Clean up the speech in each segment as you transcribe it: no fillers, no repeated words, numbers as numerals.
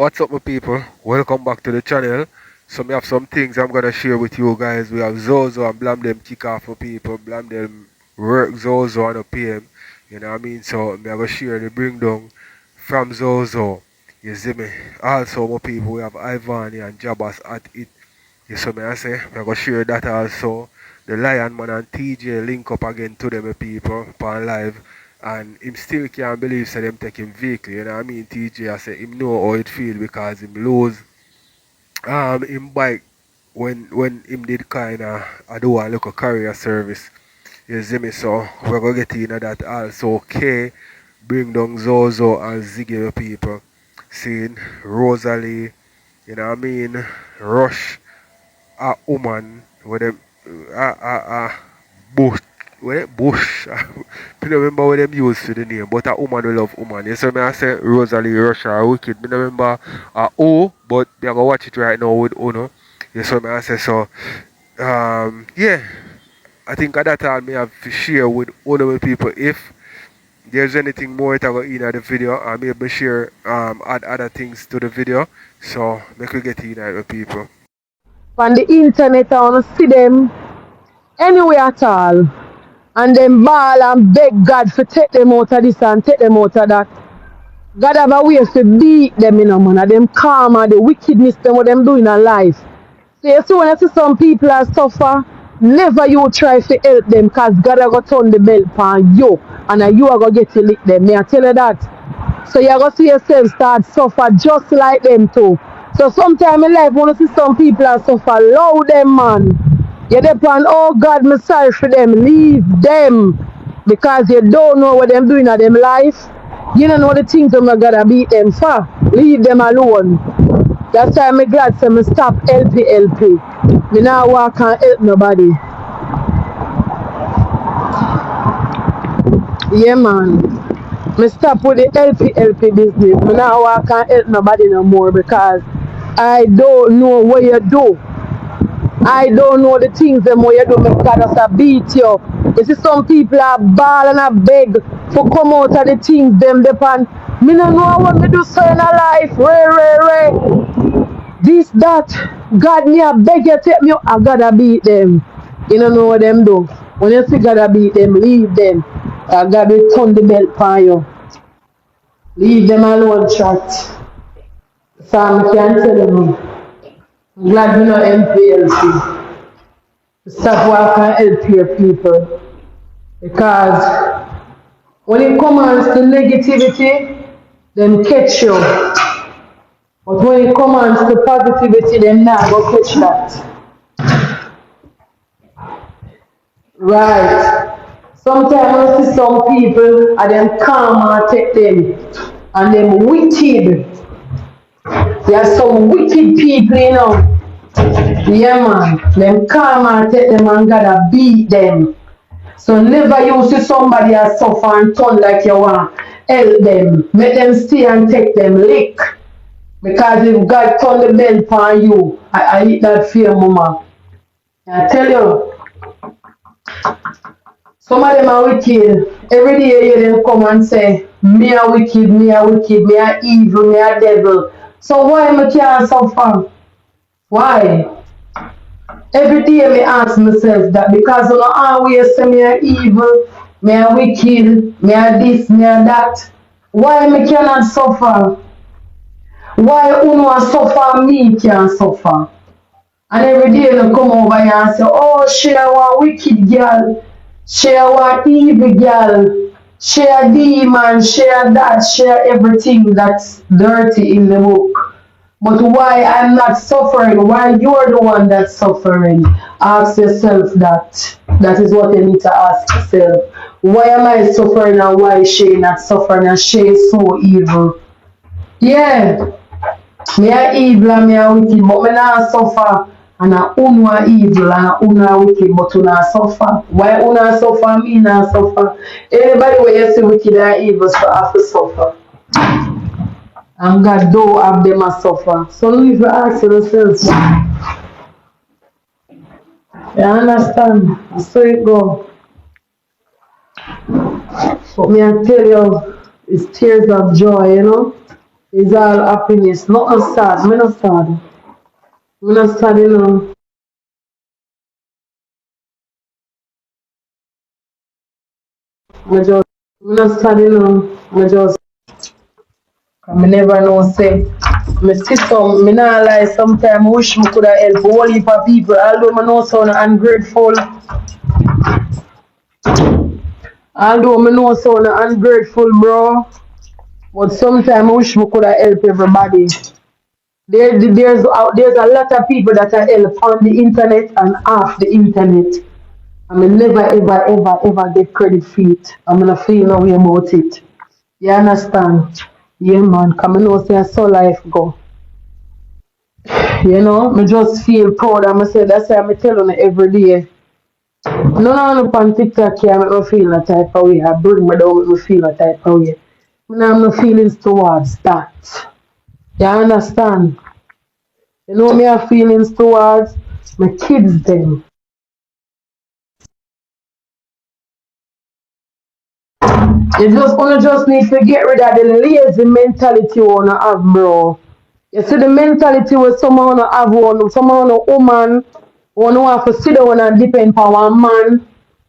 What's up, my people? Welcome back to the channel. So, we have some things I'm gonna share with you guys. We have Zozo and Blamdem kick off for people. Blamdem work Zozo and a PM. You know what I mean? So, I'm gonna share the bring down from Zozo. You see me? Also, my people, we have Ivany and Jabaz at it. You see me? I say, I'm gonna share that also. The Lion Man and TJ link up again to them, my people, upon live. And him still can't believe say them take him vehicle, you know what I mean? TJ I say him know how it feel because him lose him bike when him did kinda I do a look a career service. You see me, so we're gonna get into that also. Okay, bring down Zozo and Zigg people. Seeing Rosalie, you know what I mean? Rush a woman with them bush bush. I don't remember what them use for the name, but a woman will love woman. You see me I say Rosalie Rush are wicked. I don't remember but they are gonna watch it right now with Uno. You see me I say so yeah. I think at that time I have to share with all of the people if there's anything more to go in the video, I may be share add other things to the video. So make we get in the people. On the internet, I want to see them anywhere at all. And then bawl and beg God for take them out of this and take them out of that. God have a way to beat them, you know, man. And them karma, the wickedness, them what them doing in life. So you see when I see some people are suffer, never you try to help them because God are going to turn the belt on you. And you are going to get to lick them. May I tell you that? So you're going to see yourself start suffer just like them too. So sometime in life, when you see some people are suffer, love them, man. You depend, oh God, I'm sorry for them. Leave them. Because you don't know what them doing in them life. You don't know the things that I'm going to beat them for. Leave them alone. That's why I'm glad to me stop LP. Me now walk and help nobody. Yeah, man. Me stop with the LP business. Me now walk and help nobody no more because I don't know what you do. I don't know the things them what you do because I beat you. You see some people are ball and a beg for come out of the things them depend. Me no know what me do so in a life. Ray. This, that, God me a beg you take me out, I gotta beat them. You don't know what them do. When you see gotta beat them, leave them. I gotta turn the belt on you. Leave them alone, chat. So I can't tell you. I'm glad you know MPLC. Stop walking and help your people. Because when it comes to negativity, them catch you. But when it comes to positivity, them not go catch that. Right. Sometimes I see some people and them karma take them and them wicked. There are some wicked people, you know. Yeah, man. Them karma take them and gotta beat them. So never you see somebody else suffer and turn like you want. Help them. Make them stay and take them lick. Because if God turn the belt on you, I eat that fear, mama. I tell you, some of them are wicked. Every day you hear them come and say, me are wicked, me are evil, me are devil. So why me can't suffer? Why? Every day me ask myself that because you know always say me are evil, me are wicked, me are this, me are that. Why me cannot suffer? Why uno suffer, me can't suffer? And every day they come over here and say, oh, she a one wicked girl, she a one evil girl, she a demon, she a that, she a everything that's dirty in the book. But why I'm not suffering? Why you're the one that's suffering? Ask yourself that. That is what you need to ask yourself. Why am I suffering and why is she not suffering and she is so evil? Yeah. Me are evil and me are wicked, but me not suffer. And a uno are evil and a uno are wicked, but you not suffer. Why uno suffer, me not suffer? Anybody where you say wicked and evil, so have to suffer. And God don't have them a suffer. So you need to ask yourself. You understand? So it go. But me I tell you, it's tears of joy, you know. It's all happiness. Nothing sad. Me not sad. Me not sad, you know. Me not sad, you know. Me never know, say. Me see some, me not lie, sometimes I wish me could have helped a whole heap of people. Although me know sound ungrateful. Although me know sound ungrateful, bro. But sometimes I wish me could have helped everybody. There's a lot of people that I help on the internet and off the internet. I mean, never, ever, ever, ever get credit for it. I'm gonna feel no way about it. You understand? Yeah, man. Come and know, say, I saw life go. You know, me just feel proud of myself. That's why I'm telling you every day. None of on TikTok can make me feel a type of way. I bring me down, make me feel a type of way. I have no feelings towards that. You understand? You know me have feelings towards my kids them. You just need to get rid of the lazy mentality you wanna have, bro. You see the mentality where someone wanna have someone a woman wanna have to sit down and depend on one man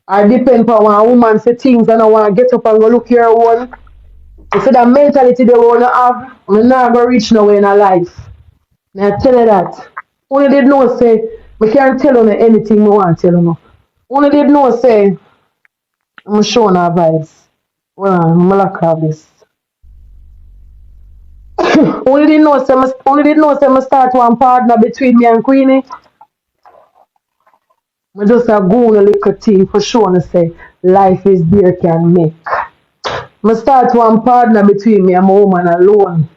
or depend on one woman for things and I wanna get up and go look your own. You see that mentality they wanna have, I'm not gonna reach nowhere in a life. Now I tell you that. Only did know say I can't tell you anything I want to tell you. Only did know say I'm showing our vibes. Well, I'm like this. Only did know say I start one partner between me and Queenie. I just a go on a little thing for sure and say life is there can make. I start one partner between me and my woman alone.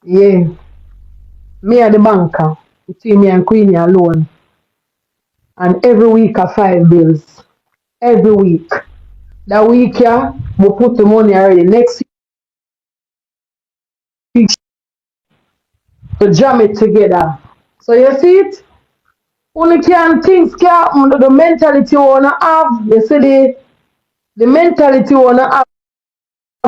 Yeah. Me and the banker. Between me and Queenie alone. And every week I 5 bills. Every week. That week, yeah, we put the money already. Next week, to jam it together. So you see it? Only can things can happen. The mentality you wanna have, you see the mentality you wanna have,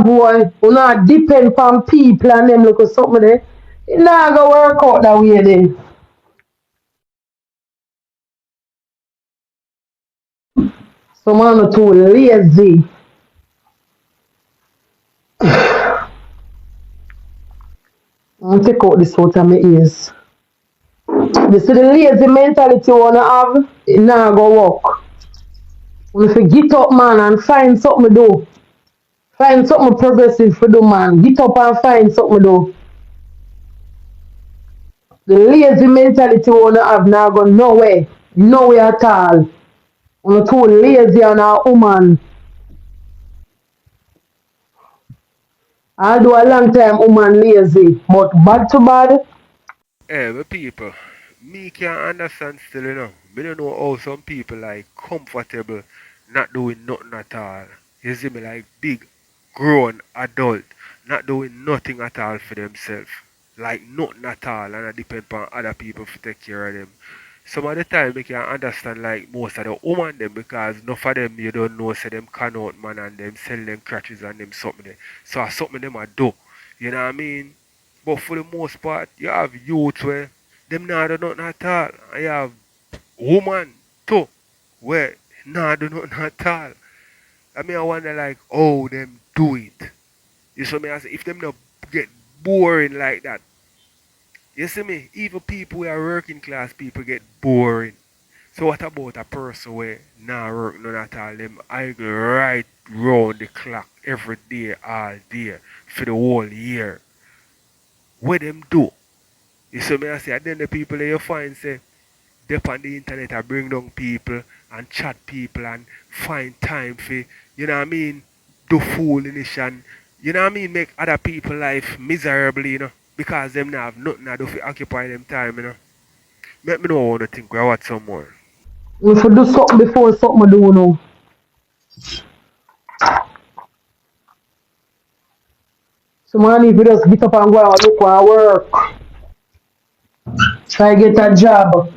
boy, you not depend on people and them look at something there. It not gonna work out that way then. So man are too lazy. I'll take out this out of my ears. You see the lazy mentality you wanna have, it not gonna work. When you get up, man, and find something to do. Find something progressive for do, man. Get up and find something to do. The lazy mentality you wanna have now go nowhere. Nowhere at all. You're too lazy on a woman. I do a long time woman lazy, but bad to bad. Hey, my people, me can't understand still, you know. Me don't know how some people like comfortable not doing nothing at all. You see me like big, grown adult, not doing nothing at all for themselves. Like nothing at all, and I depend on other people to take care of them. Some of the time we can understand like most of the woman them because enough of them you don't know say them can out man and them sell them crutches and them something there. So something them a do. You know what I mean? But for the most part you have youth where them not do nothing at all. And you have woman too where not do nothing at all. I mean I wonder like how them do it. You see me I say if them not get boring like that. You see me? Even people who are working class people get boring. So what about a person where nah work none at all? Them I go right round the clock every day, all day for the whole year. What them do? You see me I say, and then the people that you find say they on the internet I bring down people and chat people and find time for you know what I mean, do foolishness and you know what I mean, make other people life miserable, you know, because them not have nothing to do to occupy them time, you know. Make me know what to think we watch some more. If you do something before something do now. So man, if you just get up and go and look for work, try get a job,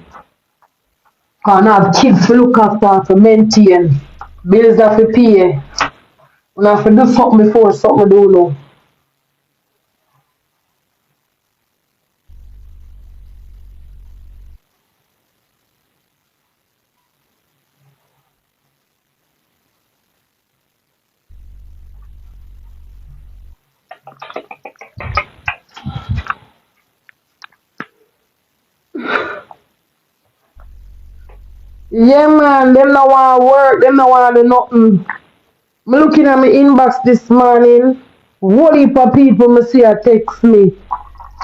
and have kids to look after, to maintain, bills have to pay. You have to do something before something do now. Yeah, man, them no want work, them no want do nothing. Me looking at my inbox this morning, whole heap of people me see a text me.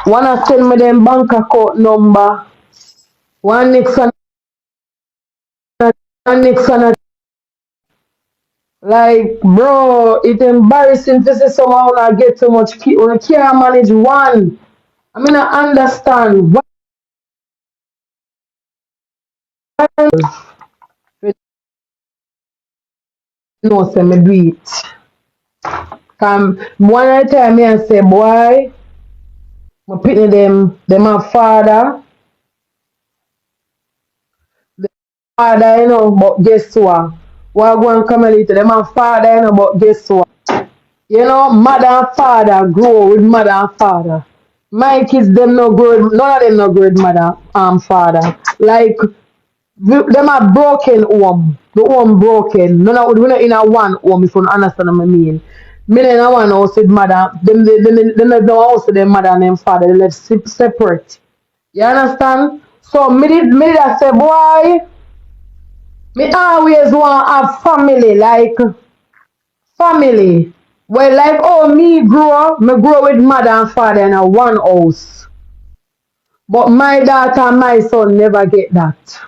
Wanna send me them bank account number. One next and one next and like, bro, it's embarrassing to see someone wanna get so much when you can't manage one. I mean, I understand. Why you know, say me do it. One time me and say, boy, my pitney them a father, you know, but guess what? What go and come later, them a father, you know, but guess what? You know, mother and father grow with mother and father. My kids, them no good, none of them no good mother and father. Like, them are broken home. The home broken. None of we not in a one home, if you understand what I mean. Me in a one house with mother, them live no house with them mother and them father, they live separate. You understand? So me did I say, boy, me always want to have family, like family. Well, like oh me grow with mother and father in a one house. But my daughter and my son never get that.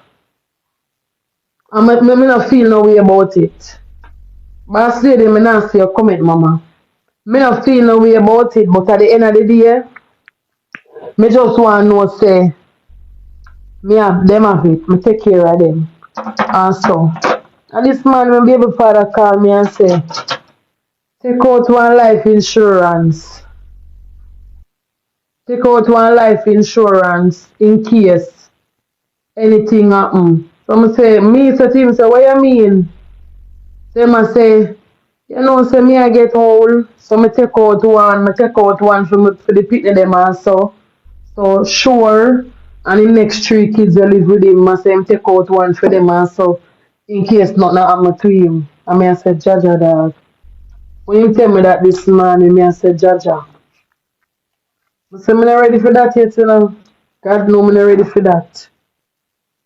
And me not feel no way about it. But I say them, me not see your comment, mama. Me not feel no way about it, but at the end of the day, me just want to know, say, me have them have it, me take care of them. And so, and this man, my baby father called me and say, take out one life insurance. Take out one life insurance in case anything happen. So I say, me say to him, say, what you mean? So I say, you know, say me I get old, so me take out one for the picnic them also. So sure, and the next 3 kids will live with him, I say him take out one for them also, in case nothing happen to him. And me I said, Jaja dog. When you tell me that this morning, me I said, Jaja. I say, me not ready for that yet, you know. God know me not ready for that.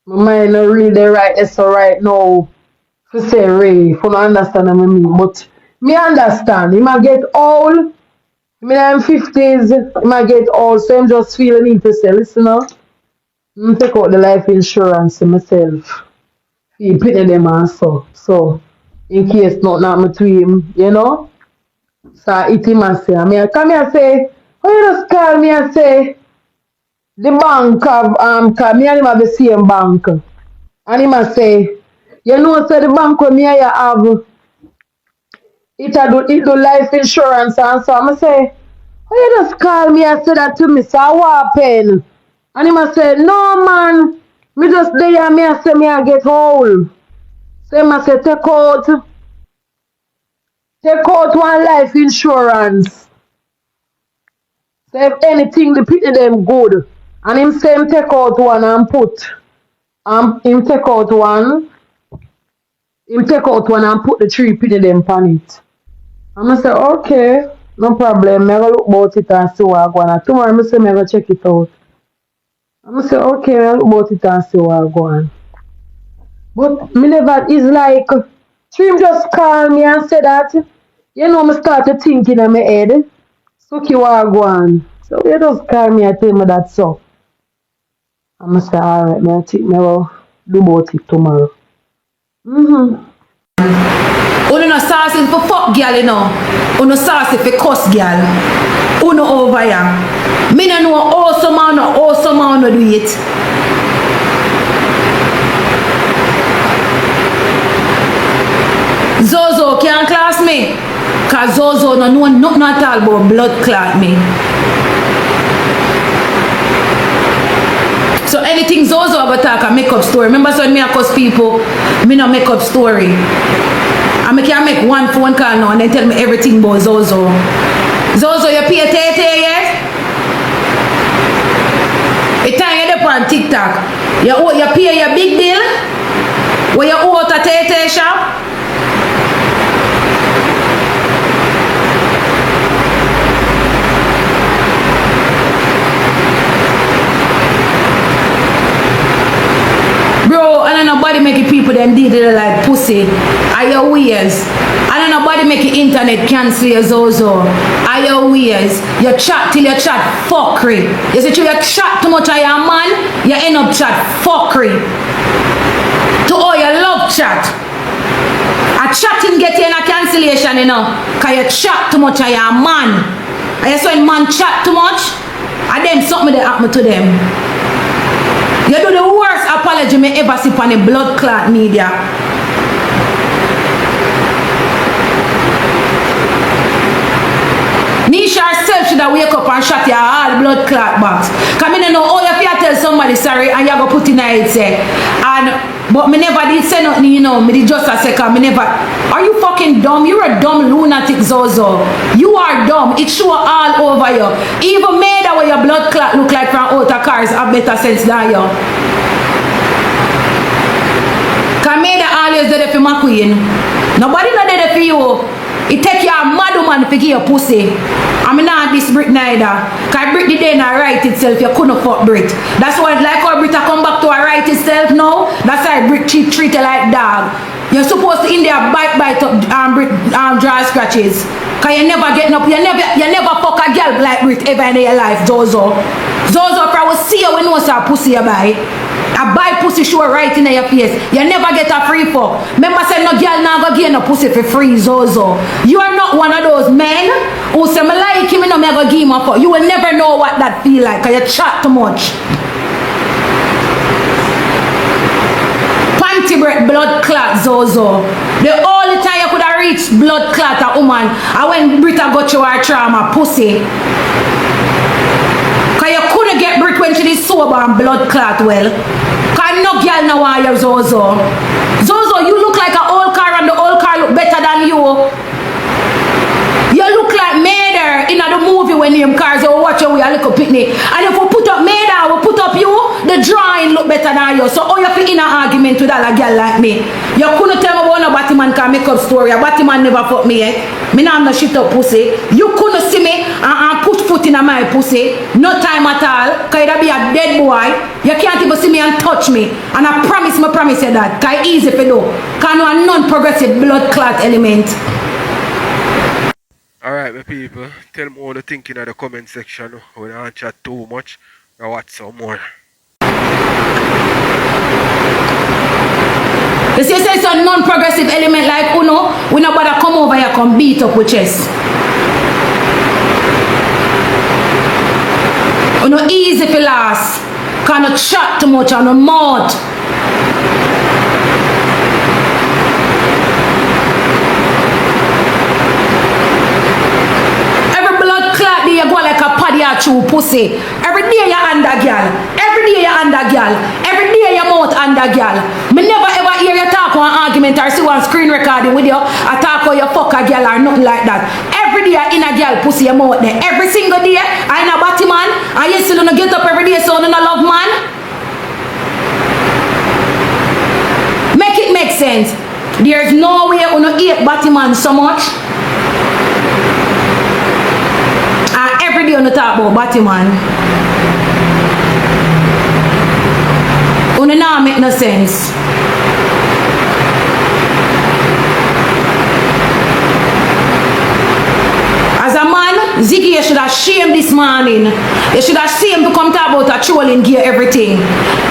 My mind not really right, it's alright now. To say Ray, if you don't understand what I mean. But me understand. He might get old. Me in 50s, he might get old, so I'm just feel the need to say, listen now. I'm take out the life insurance to myself. He put them and so in case nothing happen to him, you know. So I hit him and say, I mean, come here and say, oh you just call me and say the bank of cause me and him have the same bank. And he must say, you know, say the bank where me and you have it do life insurance and so I say, oh you just call me and say that to me, so what happened? And he must say, no man, me just there and me and say me I get old. So he must say take out one life insurance. So if anything the pity them good. And him say him take out one and put him take out one and put the 3 pity them on it. I'm gonna say, okay, no problem. I go look about it and see what I go on. Tomorrow, I say, I go check it out. I'm gonna say, okay, I look about it and see what I go on. But me never is like, Stream just call me and say that, you know, me start to thinking in my head. So, what I go on. So, you just call me and tell me that so. I'm gonna say, alright, I think I will do about it tomorrow. Uno no saucy for fuck girl, you know. Uno saucy for cuss girl. Uno over here. Me no know awesome man no do it. Zozo can't class me. Cause Zozo no know nothing at all about blood clot me. So anything Zozo ever talk a make up story. Remember when me a cuss people, me no make up story. And I can make one phone call now and then tell me everything about Zozo. Zozo, you pay Tete yet? It's time you're up on Tik Tok. You pay your big bill? Where you owe at a Tete shop? Bro, and then nobody make it them did like pussy. Are your ways? I don't nobody make the internet cancel your Zozo. Are your ways? You chat till you chat fuckery. You see, you chat too much of your man, you end up chat fuckery. To all your love chat. A chatting get you in a cancellation, you know. Cause you chat too much of your man. And you say when man chat too much, and then something that happen to them. You do the worst apology me ever see on the blood clot media. Nisha herself should have wake up and shut your all blood clot box. Cause me don't know how you can tell somebody sorry and you go put in it say. But me never did say nothing, you know. Me did just a second. Me never. Are you fucking dumb? You're a dumb lunatic, Zozo. You are dumb. It show all over you. Even made that way your blood clot look like from outer cars have better sense than you. Cause me that always did it for my queen. Nobody not did it for you. It take you a mad woman to give you pussy. I'm not this Brit neither. Cause Brit the day not right itself, you couldn't fuck Brit. That's why like how Brit come back to her right itself now. That's why Brit treat her like dog. You're supposed to in there bite up Brit dry scratches. Cause you never get up, you never fuck a girl like Brit ever in your life, Zozo. Zozo probably see you when you say pussy you buy. I buy pussy show right in your face. You never get a free fuck. Remember say no girl now go get no pussy for free, Zozo. You are not one of those men who say me like him and no me go give him a fuck. You will never know what that feel like cause you chat too much. Panty breath blood clot, Zozo. The only time you could have reached blood clot a woman and when Brita got you her trauma, pussy. Cause you couldn't get Brit when she is sober and blood clot well. Cause no girl now want you, Zozo. Zozo, you look like an old car and the old car look better than you. You look like Maida in the movie when them cars you watch you with a little picnic. And if we put up Maida, we put up you, the drawing look better than you. So how you fit in an argument with a girl like me? You couldn't tell me about no Batman can make up story. A Batman never fuck me yet. Me not no shit up pussy. You couldn't see me and put foot in my pussy. No time at all. Cause you'd be a dead boy. You can't even see me and touch me. And I promise you that. Cause it's easy for do. Cause no a non-progressive blood clot element. Alright, my people, tell me what you think in the comment section. We don't chat too much. Now watch some more. You see, it's a non-progressive element like Uno. We not bother come over here, come beat up with chest. Uno easy for last. Can't chat too much on the mouth. You go like a paddy or chew pussy. Every day you under girl. Every day you under girl. Every day you mouth under girl. Me never ever hear you talk one argument or see one screen recording with you. I talk how you fuck a girl or nothing like that. Every day you in a girl pussy your mouth there. Every single day I in a batty man. And you still don't get up every day so you don't love man. Make it make sense. There's no way you don't hate batty man so much. Every day on the talk about Batman. It not make no sense. As a man, Ziggy, you should have shamed this morning. You should have seen him to come talk about a trolling gear everything.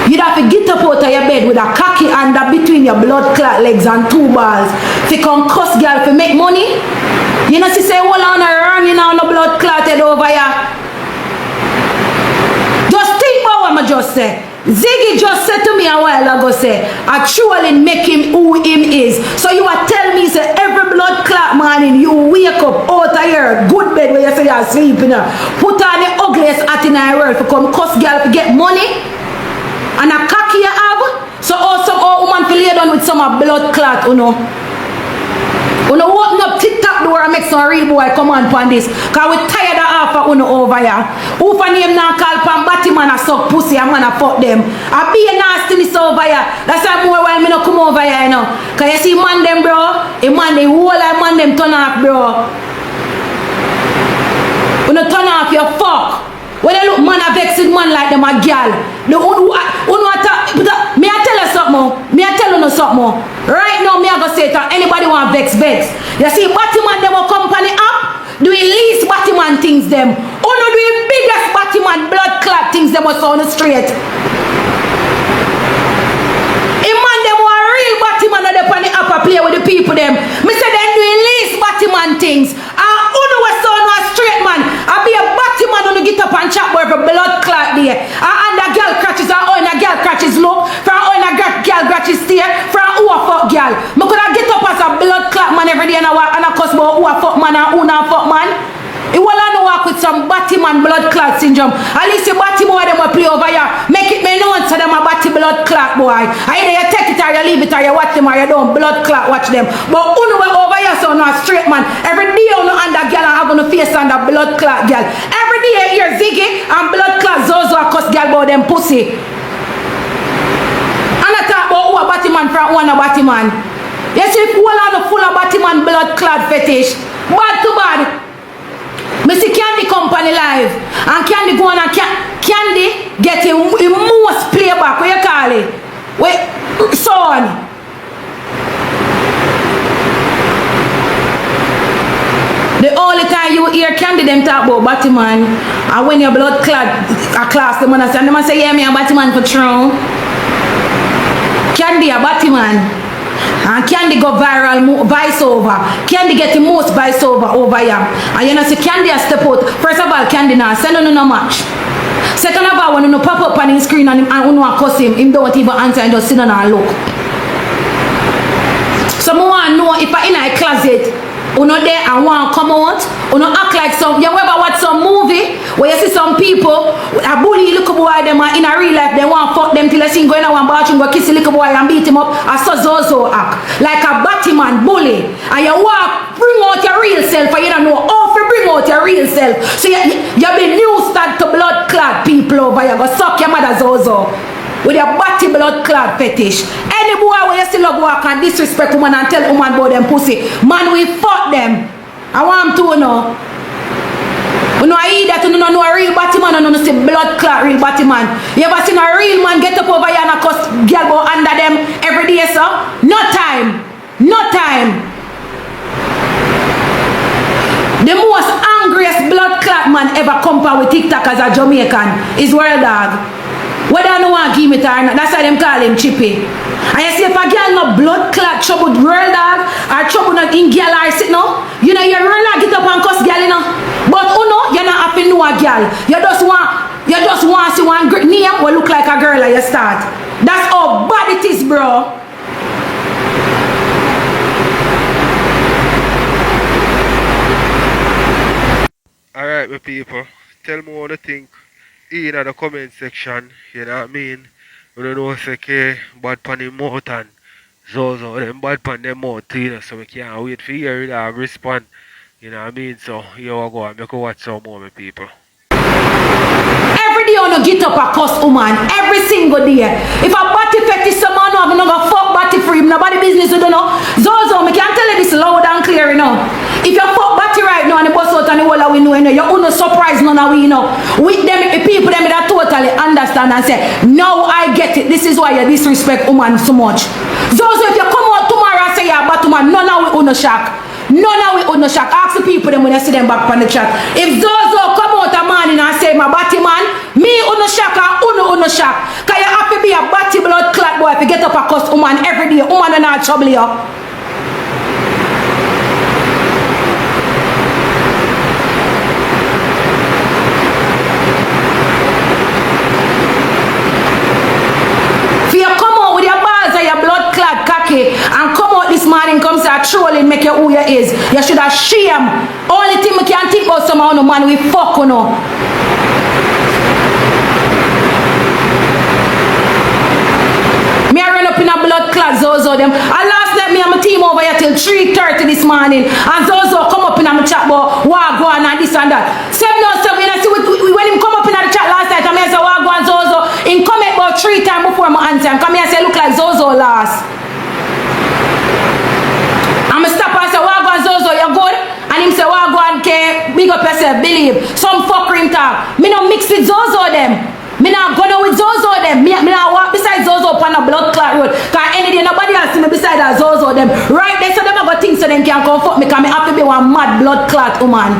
You'd have to get up out of your bed with a cocky under between your blood clot legs and two balls. If you come cuss girl to make money. You know, she say, hold on, running on the blood clotted over here. Just think about what I just said. Ziggy just said to me a while ago, say, I trolling make him who him is. So you are telling me, say, every blood clot morning, you wake up out of your good bed where you say you're sleeping. Put on the ugliest hat in the world to come cuss girl to get money. And a cocky you have. So also, all woman to lay down with some blood clot, you know. When you open up Tik Tok door and make some real boy come on upon this. Cause we tired of half of over here. Who for name now call pan Batman a suck pussy and wanna fuck them. I be a nastiness over here. That's why more while me no come over here, you know. Cause you see man them bro. A man the whole like man them turn off bro. When you turn off your fuck. When you look man a vexed man like them a girl. Me I tell you something. Me I tell you know something more. Right now, me I go say to anybody want vex. You see, Batman them will company up, doing least Batman things them. Oh no, doing biggest Batman blood clot things them was on the street. Man them want real Batman on the upper play with the people them. Me say them doing least Batman things. Uno was so no straight man. I be a Batman on the get up and chat with a blood clot there. And the girl catches her own, a girl catches low. From own a girl catches stay. From who a fuck girl. Me could I get up as a blood clot man every day and I cuss about who a fuck man and who not fuck man. It will not work with some Batman blood clot syndrome. At least the Batman them will play over here. Make it me known to them a Batty blood clot boy. Either you take it or you leave it or you watch them or you don't blood clot watch them. But who know over here so no straight man. Every day you know under girl and have on the face under blood clot girl. Every day you hear Ziggy and blood clot Zozo a cuss girl about them pussy. And I talk about who a Batman from one a Batman. You see if all are full of Batman blood clot fetish. Bad to bad. Me see Candy company live and Candy go on and Candy get him most playback. What you call it? Wait, son. The only time you hear Candy them talk about Batman and when your blood clot a class them and say yeah me a Batman for true. Candy a Batman. And Candy go viral vice over. Candy get the most vice over here. And you know see Candy a step out. First of all, Candy now send no match. Second of all, when you pop up on his screen and you cuss him don't even answer and just sit down and look. So I want to know if I in a closet, you know there and want to come out, you know act like some, you ever watch some movie where you see some people, a bully little boy them in a real life, they want to fuck them till they see going to one bathroom, go kiss the little boy and beat him up, and so Zozo act. Like a Batman bully. And you walk, bring out your real self, and you don't know how to bring out your real self. So you be new start to blood clot people over here, go suck your mother Zozo. With your batty blood clot fetish. Any boy where you still love walk and disrespect woman and tell woman about them pussy, man we fuck them. I want to know. You know I eat that you know a real batty man and you see blood clot real batty man. You ever seen a real man get up over here and cuss girl go under them every day, sir? No time. No time. The most angriest blood clot man ever compare with Tik Tok as a Jamaican is W0RK. Whether no one give it or not, that's why them call him Chippy. And you see if a girl no blood clot trouble with W0RK or trouble not in girl or sit now, you know your W0RK get up and cuss girl you know. But you know you're not happy to know a girl. You just want to see one name will look like a girl at your start. That's how bad it is, bro. Alright my people, tell me what you think in the comment section, you know what I mean? We don't know say okay, bad pan him mouth and Zozo, them bad pan them mouth you know, so we can't wait for you to respond. You know what I mean? So here we go and make you watch some more my people. Every day on get up a cuss woman, every single day. If a body fetish someone I'm not gonna fuck body for him, nobody business you don't know. Zozo, me can tell you this loud and clear you know. If you fuck body right now and the bus out and the whole we know you know, you're no surprise none of we know. With them people them that totally understand and say, no I get it. This is why you disrespect woman so much. Zozo, if you come out tomorrow and say you're a Batman, none of we no shock. None of we no shock. Ask the people them when you see them back on the chat. If Zozo come out a morning and say my Batman, me no shock and no shock. Cause you have to be a batty blood clot boy if you get up a cuss woman every day. Woman and not trouble you. And come out this morning, come start trolling, make you who you is. You should have shame. Only thing we can think about somehow no man we fuck you know. Me I run up in a blood clot Zozo them. And last night me and my team over here till 3:30 this morning. And Zozo come up in a chat about what go on and this and that. 707 when I see when him come up in the chat last night, I say what go on Zozo. Him come about 3 times before my answer. And come here and say look like Zozo last. Zozo, you good? And him say, well, go and big up yourself, believe. Some fucker him talk. Me no mix with Zozo them. Me not go with Zozo them. Me not walk beside Zozo on a blood clot road. Cause any day nobody else side of Zozo them. Right there, so them have got things so them can come fuck me, because me have to be one mad blood clot woman.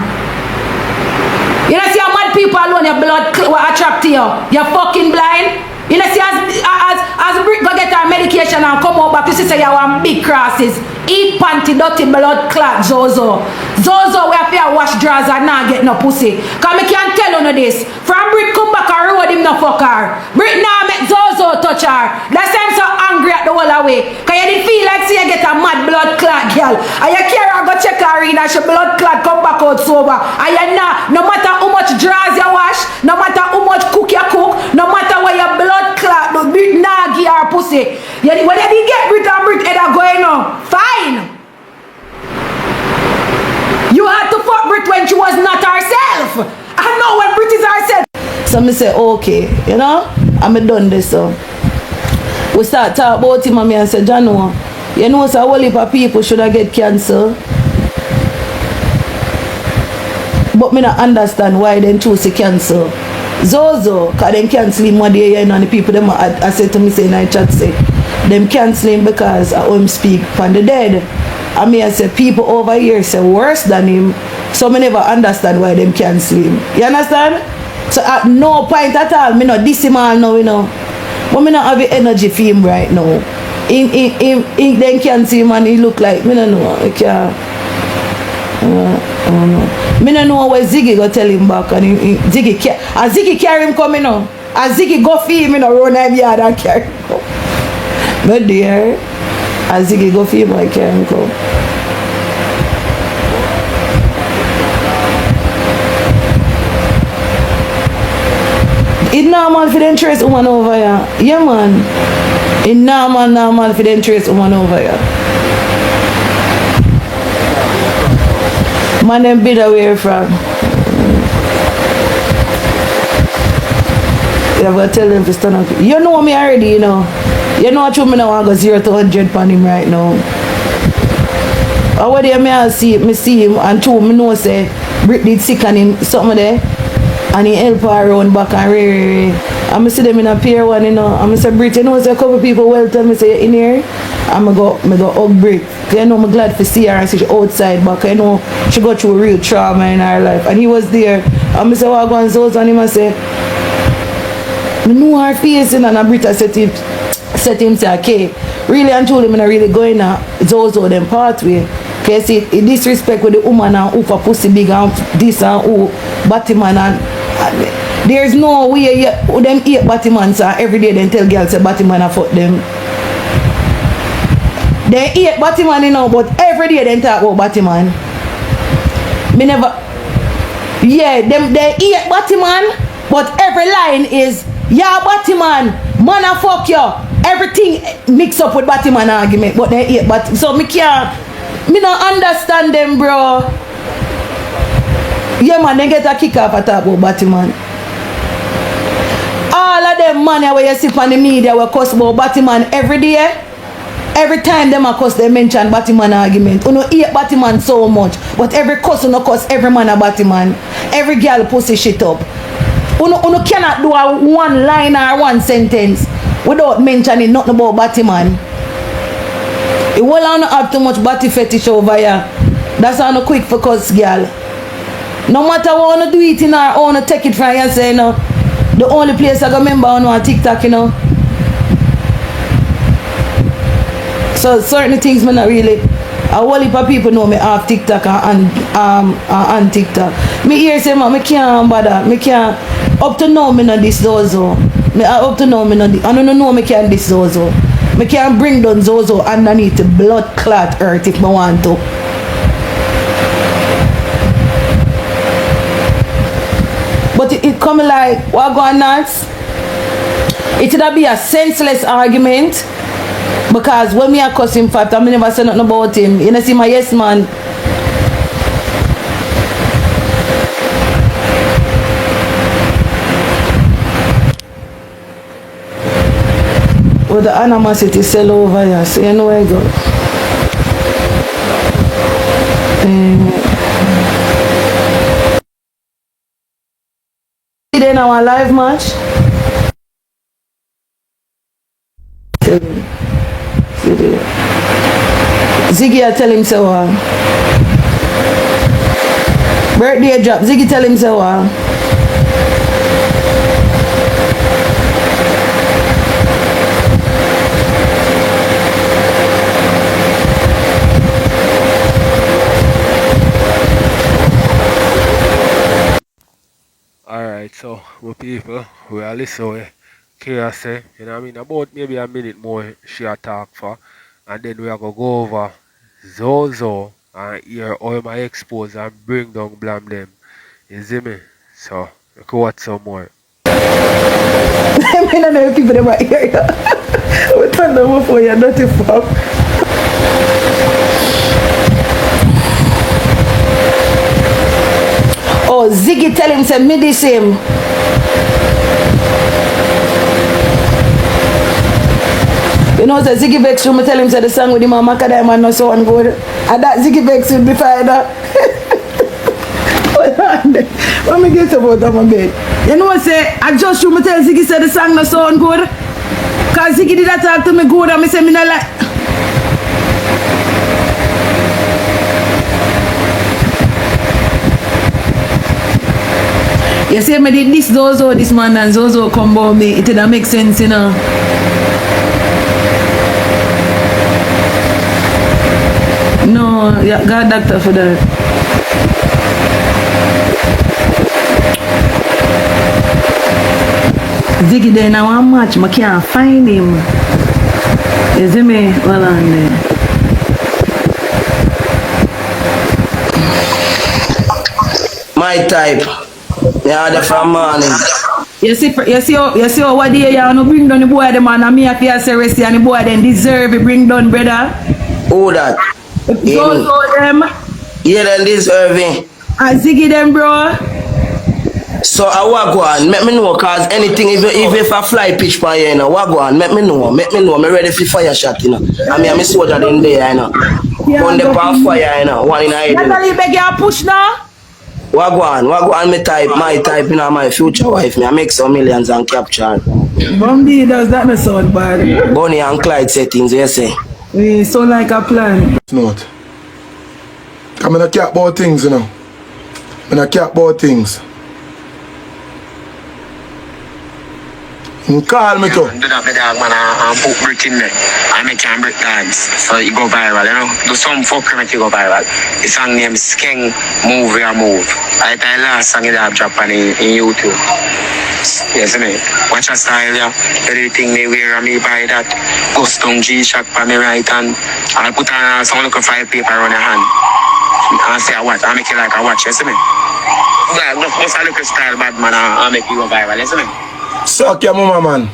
You know see how mad people alone your blood will attract to you. You're fucking blind. You know see as Brit go get her medication and come out back, you see say you want big crosses. Eat panty dirty blood clot Zozo. Zozo we have to wash drawers and not get no pussy. Cause me can't tell you this. From Brit come back and road him no fuck her. Brit now make Zozo touch her. That's why I'm so angry at the whole away. Cause you didn't feel like see you get a mad blood clot girl. And you carry her go check her in and she blood clot come back out sober. And you nah, no matter how much drawers you wash, no matter how much cook you cook, no matter what your blood clot, but Brit nah give her pussy. When you didn't get Brit and Brit head going on, fine. You had to fuck Brit when she was not herself. I know when Brit is herself. So me say, okay, you know, I'm done this so. We start talk about him and me and say, Jano, you know so a whole heap of people should have get cancer. But me not understand why they choose to cancel. Zozo, because they cancel him one day and the people them I said to me say in the chat say them cancel him because I him speak from the dead. I mean I say people over here say worse than him. So me never understand why them cancel him. You understand? So at no point at all, me not diss him all now, you know. But me not have the energy for him right now. He then cancel him and he look like me don't know. I can't. Me don't know where Ziggy go tell him back and Ziggy carry him coming now. As Ziggy go for him in a run him yard and carry him come. But dear, as Ziggy go for him I carry him come. It's normal for them trace woman over here. Yeah man. It's normal for them trace woman over here. Man them bid away from. You have to tell them to stand up. You know me already, you know. You know what you mean I want to go 0 to 100 on him right now. Or whether I see him and two me know say Brit did sick on him something there. And he help her around back and re. And I see them in a pair one, you know. And I say, Brit, you know, so a couple people well tell me say in here. And I go hug Brit. You know, I'm glad to see her and see she outside back. You know, she got through real trauma in her life. And he was there. And I say, well, I go and Zozo and him and say, I know her face, you know, and Brit said him say, okay, really and truly, I'm not really going to Zozo them pathway. Okay, see, he disrespect with the woman and who for pussy big and this and who Batman and there's no way them eat Batman so every day they tell girls say Batman a fuck them. They eat Batman you know but every day they talk about Batman. Me never yeah, they eat Batman but every line is yeah Batman, man a fuck you. Everything mix up with Batman argument but they eat Batman. So me don't understand them bro. Yeah man, they get a kick off at about Batman. All of them man where you see on the media will cuss about Batman every day. Every time them a cuss they mention Batman argument. You know hate Batman so much. But every cuss you know cuss every man a Batman. Every girl pussy shit up. You cannot do a one line or one sentence without mentioning nothing about Batman. You will not have too much body fetish over here. That's how no quick for cuss girl. No matter what I want to do it in or I want to take it from you and say, you know, the only place I remember on Tik Tok, you know. So certain things me not really. A whole heap of people know me off Tik Tok and Tik Tok. Me hear say, man, me can't bother. Me can't. Up to now, me not this Zozo. Up to now, me not this. I don't know me can't this Zozo. Me can't bring down Zozo underneath the blood clot earth if me want to. But it come like, what going nuts? It would be a senseless argument. Because when me a cuss him fat, I never say nothing about him. You know see my yes man. Well the animosity sell over here, so you know where I go. In our live match. See there. Ziggy, I tell him so. Birthday drop. Ziggy, tell him so. Alright, so my people, we are listening. Kira say, you know what I mean, about maybe a minute more she a talk for, and then we are gonna go over Zozo and hear all my expose and bring down Blamdem. You see me? So we can watch some more. I don't know if people in my area. We turn them off for you, not the fuck. Oh, Ziggy tell him say me this him. You know, say Ziggy Vex should me tell him say the song with him and Macadam no sound good. And that Ziggy Vex would be fine. Let me get about that my bed. You know what say I just should me tell Ziggy say the song no sound good. Cause Ziggy did that talk to me good and me say me not like. You see me did this Zozo this man and Zozo combo me. It didn't make sense, you know. No, yeah, got a doctor for that. Ziggy there now one match, I can't find him. You see me? Well on there. My type. Yeah, the from morning. You see how what day you want to bring down the boy the man and me have to say rest and the boy then deserve it bring down brother. Who that? Zozo them. Yeah, then deserve it. And Ziggy them bro. So I wagwan, make me know cause anything even if I fly pitch for you, you know, wagwan, make me know, me ready for fire shot, you know. I mean I'm a soldier in there, you know. One the pan fire, you know, one in a head. Natalie beg you push now. Wagwan, my type, you know, my future wife, me I make some millions and capture. Bambi does that not sound bad. Bonnie and Clyde settings, you say. We so like a plan. Not. I'm not care about things, you know. I'm not care about things. You call me too. Do that, dog, man, and put brick in there. I make can brick dance. So it go viral, you know. Do some fuck make it go viral. The song name is Skeng Move Your Move. I tell last song that drop on in YouTube. Yes, me. Watch a style, yeah. Everything me wear and me buy that. Custom G-Shock for me right hand. I'll put on some little file paper on your hand. And say I watch. I make it like a watch, yes, me. Yeah, just a little style bad man and make it go viral, yes, me. Suck your mama, man.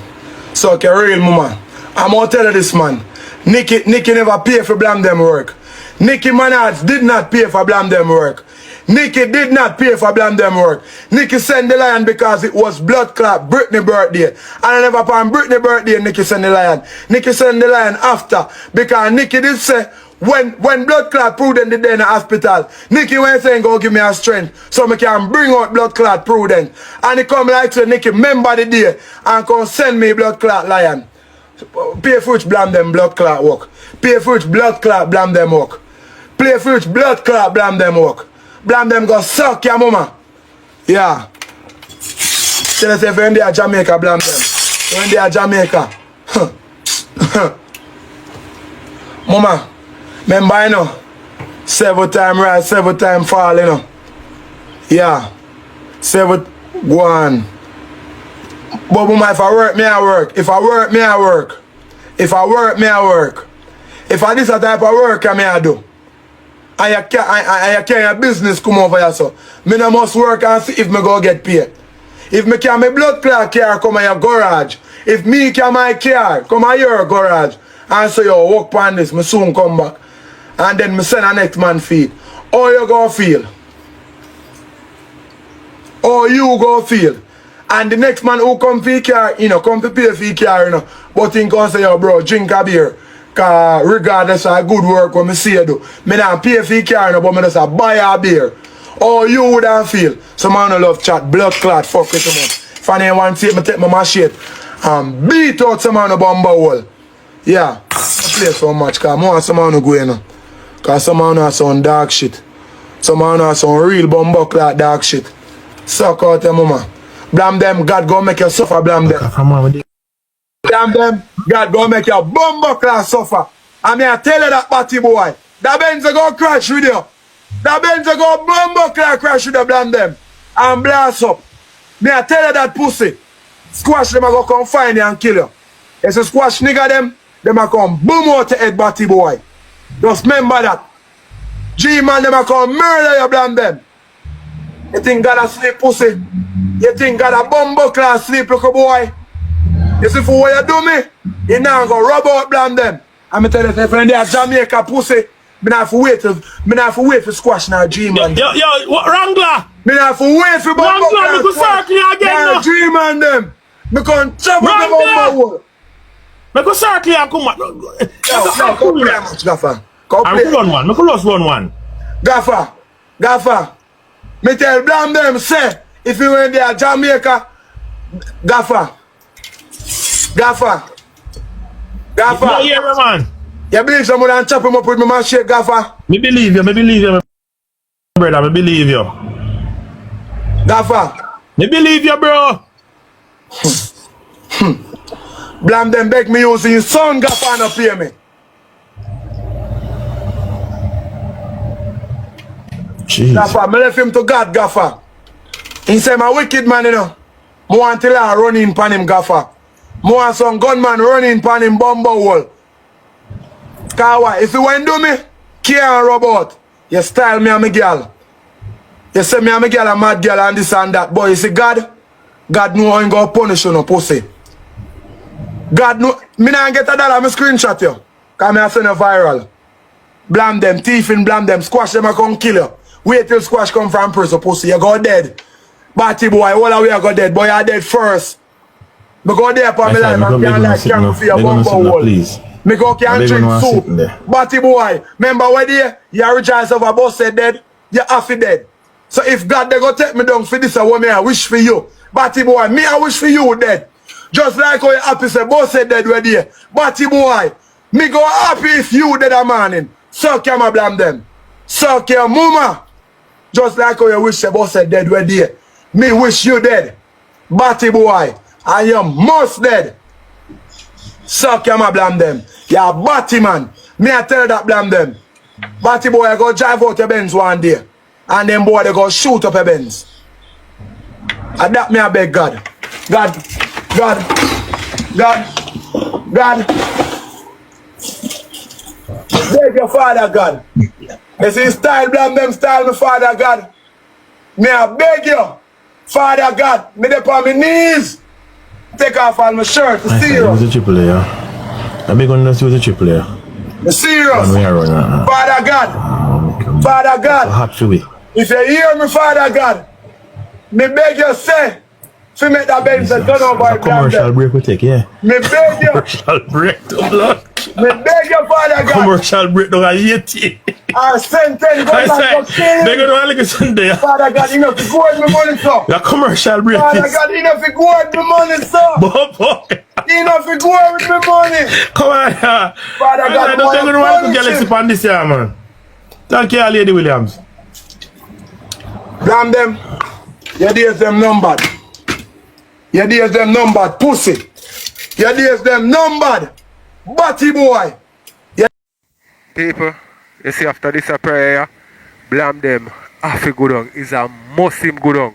Suck your real mama. I'm gonna tell you this, man. Nikki never pay for Blamdem work. Nicki Minaj did not pay for Blamdem work. Nikki did not pay for Blamdem work. Nikki sent the lion because it was blood clot Britney birthday. And I never upon Britney birthday Nikki sent the lion. Nikki sent the lion after because Nikki did say when blood clot prudent did in the hospital, Nikki went saying go give me a strength so I can bring out blood clot prudent. And he come like to Nikki remember the day and come send me blood clot lion. Pay for which Blamdem blood clot work. Pay for which blood clot Blamdem work. Play for which blood clot Blamdem work. Blamdem go suck your mama. Yeah. Tell us if you're in there Jamaica, Blamdem. You're in there Jamaica. Mama, remember you know, 7 times rise, 7 times fall, you know. Yeah. 7 go on. But mama, if I work, me I work. If I work, me I work. If I work, me I work. If I this a type of work, I may I do. And you carry a business come over here, so me no must work and see if me go get paid. If me can my blood clot car come in your garage, if me can my car come in your garage, and so you work on this, me soon come back. And then me send a next man feed. How you go feel? How you go feel? And the next man who come for your car, you know, come to pay for your car, you know, but he can say, yo bro, drink a beer. Cause regardless of good work what I see you do, me don't pay for your car, you know, but I just buy a beer. How you would feel? Some man love chat, blood clot, fuck with them. If I didn't want to take my machete and beat out some man a bumper hole. Yeah, I play so much cause I want some man to go in. Cause some man have some dog shit. Some man have some real bumbuckler dog shit. Suck out your mama. Blamdem, God go make you suffer, Blamdem. Blamdem, God go make you bumbuckler suffer. I mean I tell you that party boy. That Benz go crash with you. That Benz go bumbuckler crash with you, Blamdem. And blast up. Me I tell you that pussy. Squash them a go come find you and kill you. If you squash nigga them a come boom out the head batty boy. Just remember that. G-man them a come murder you, Blamdem. You think God asleep, pussy? You think God a bumbuckler asleep, little boy? You see for what you do me? You now go rub out Blamdem. I'm tell you, if they are Jamaica pussy, me not have to wait for squash now, G-man. Yo, what Wrangler? Me not have to wait for Wrangler, me go circle you again now. G-man them. Me can chop up them on my wall. Me go circle you and come back. No, go play much, Gaffer. I'm going to run one. Me go just run one. Gaffer. Me tell Blamdem say, if you went there Jamaica, Gaffer. Yeah, yeah, man. You believe someone and chop him up with my machete, Gaffer? Me believe you, my brother, me believe you. Gaffer. Me believe you, bro. Blamdem beg me using his son, Gaffer, and not pay me. Jeez. Gaffer, me left him to God, Gaffer. He say, my wicked man, you know. I want till I run in pan him, Gaffer. I want some gunman running pan him bumbo hole. Cause if you want to do me, can't rub out. You style me and my girl. You say me and my girl a mad girl and this and that. Boy, you see God know how he gonna punish you, no pussy. God know, me not get a dollar, me screenshot you. Cause me a send you viral. Blamdem, thief in Blamdem, squash them, I come kill you. Wait till squash come from prison, pussy, you go dead. Batty boy, all the way I go dead, boy, you dead first. Me go there for me life and can't like carry for your bumbo hole. Me go can't drink soup. Batty boy, remember where there? You rejoice over boss said dead, you half dead. So if God they go take me down for this, what me I wish for you. Batty boy, me I wish for you dead. Just like how you happy say boss said dead where there. Batty boy, me go happy if you dead a morning. Suck your ma Blamdem. Suck your mama. Just like how you wish the boss said dead where there. Me wish you dead. Batty boy. And you must dead. Suck your ma Blamdem. You're a batty man. Me I tell you that Blamdem. Batty boy I go drive out your Benz one day. And then boy they go shoot up your Benz. And that me I beg God. God. Beg your father God. You see style Blamdem style my father God. Me I beg you. Father God. Me dey on my knees. Take off all my shirt. Serious. Use a triple A, yeah. I'm going to use a triple A. Serious. Father God. Father God. Hot to be. If you hear me, Father God, me beg you say, to make that Benz and turn over commercial break we take, yeah. Me beg you. Commercial break to blood. Me beg you, Father God. Commercial break to a yeti. Our sentence go back to kill. They're going to look at Sunday. Father God, enough to go with my money, sir. The commercial break. Father God, enough to go with my money, sir. Enough to go with my money. Come on, yeah. Father God, I don't think we're going to get Galaxy on this year, man. Thank you, Lady Williams. Blamdem, your days them numbered. Your days them numbered, pussy. Your days them numbered. Batty boy. People, you see after this prayer, Blamdem Afta go down. Is a must him go down.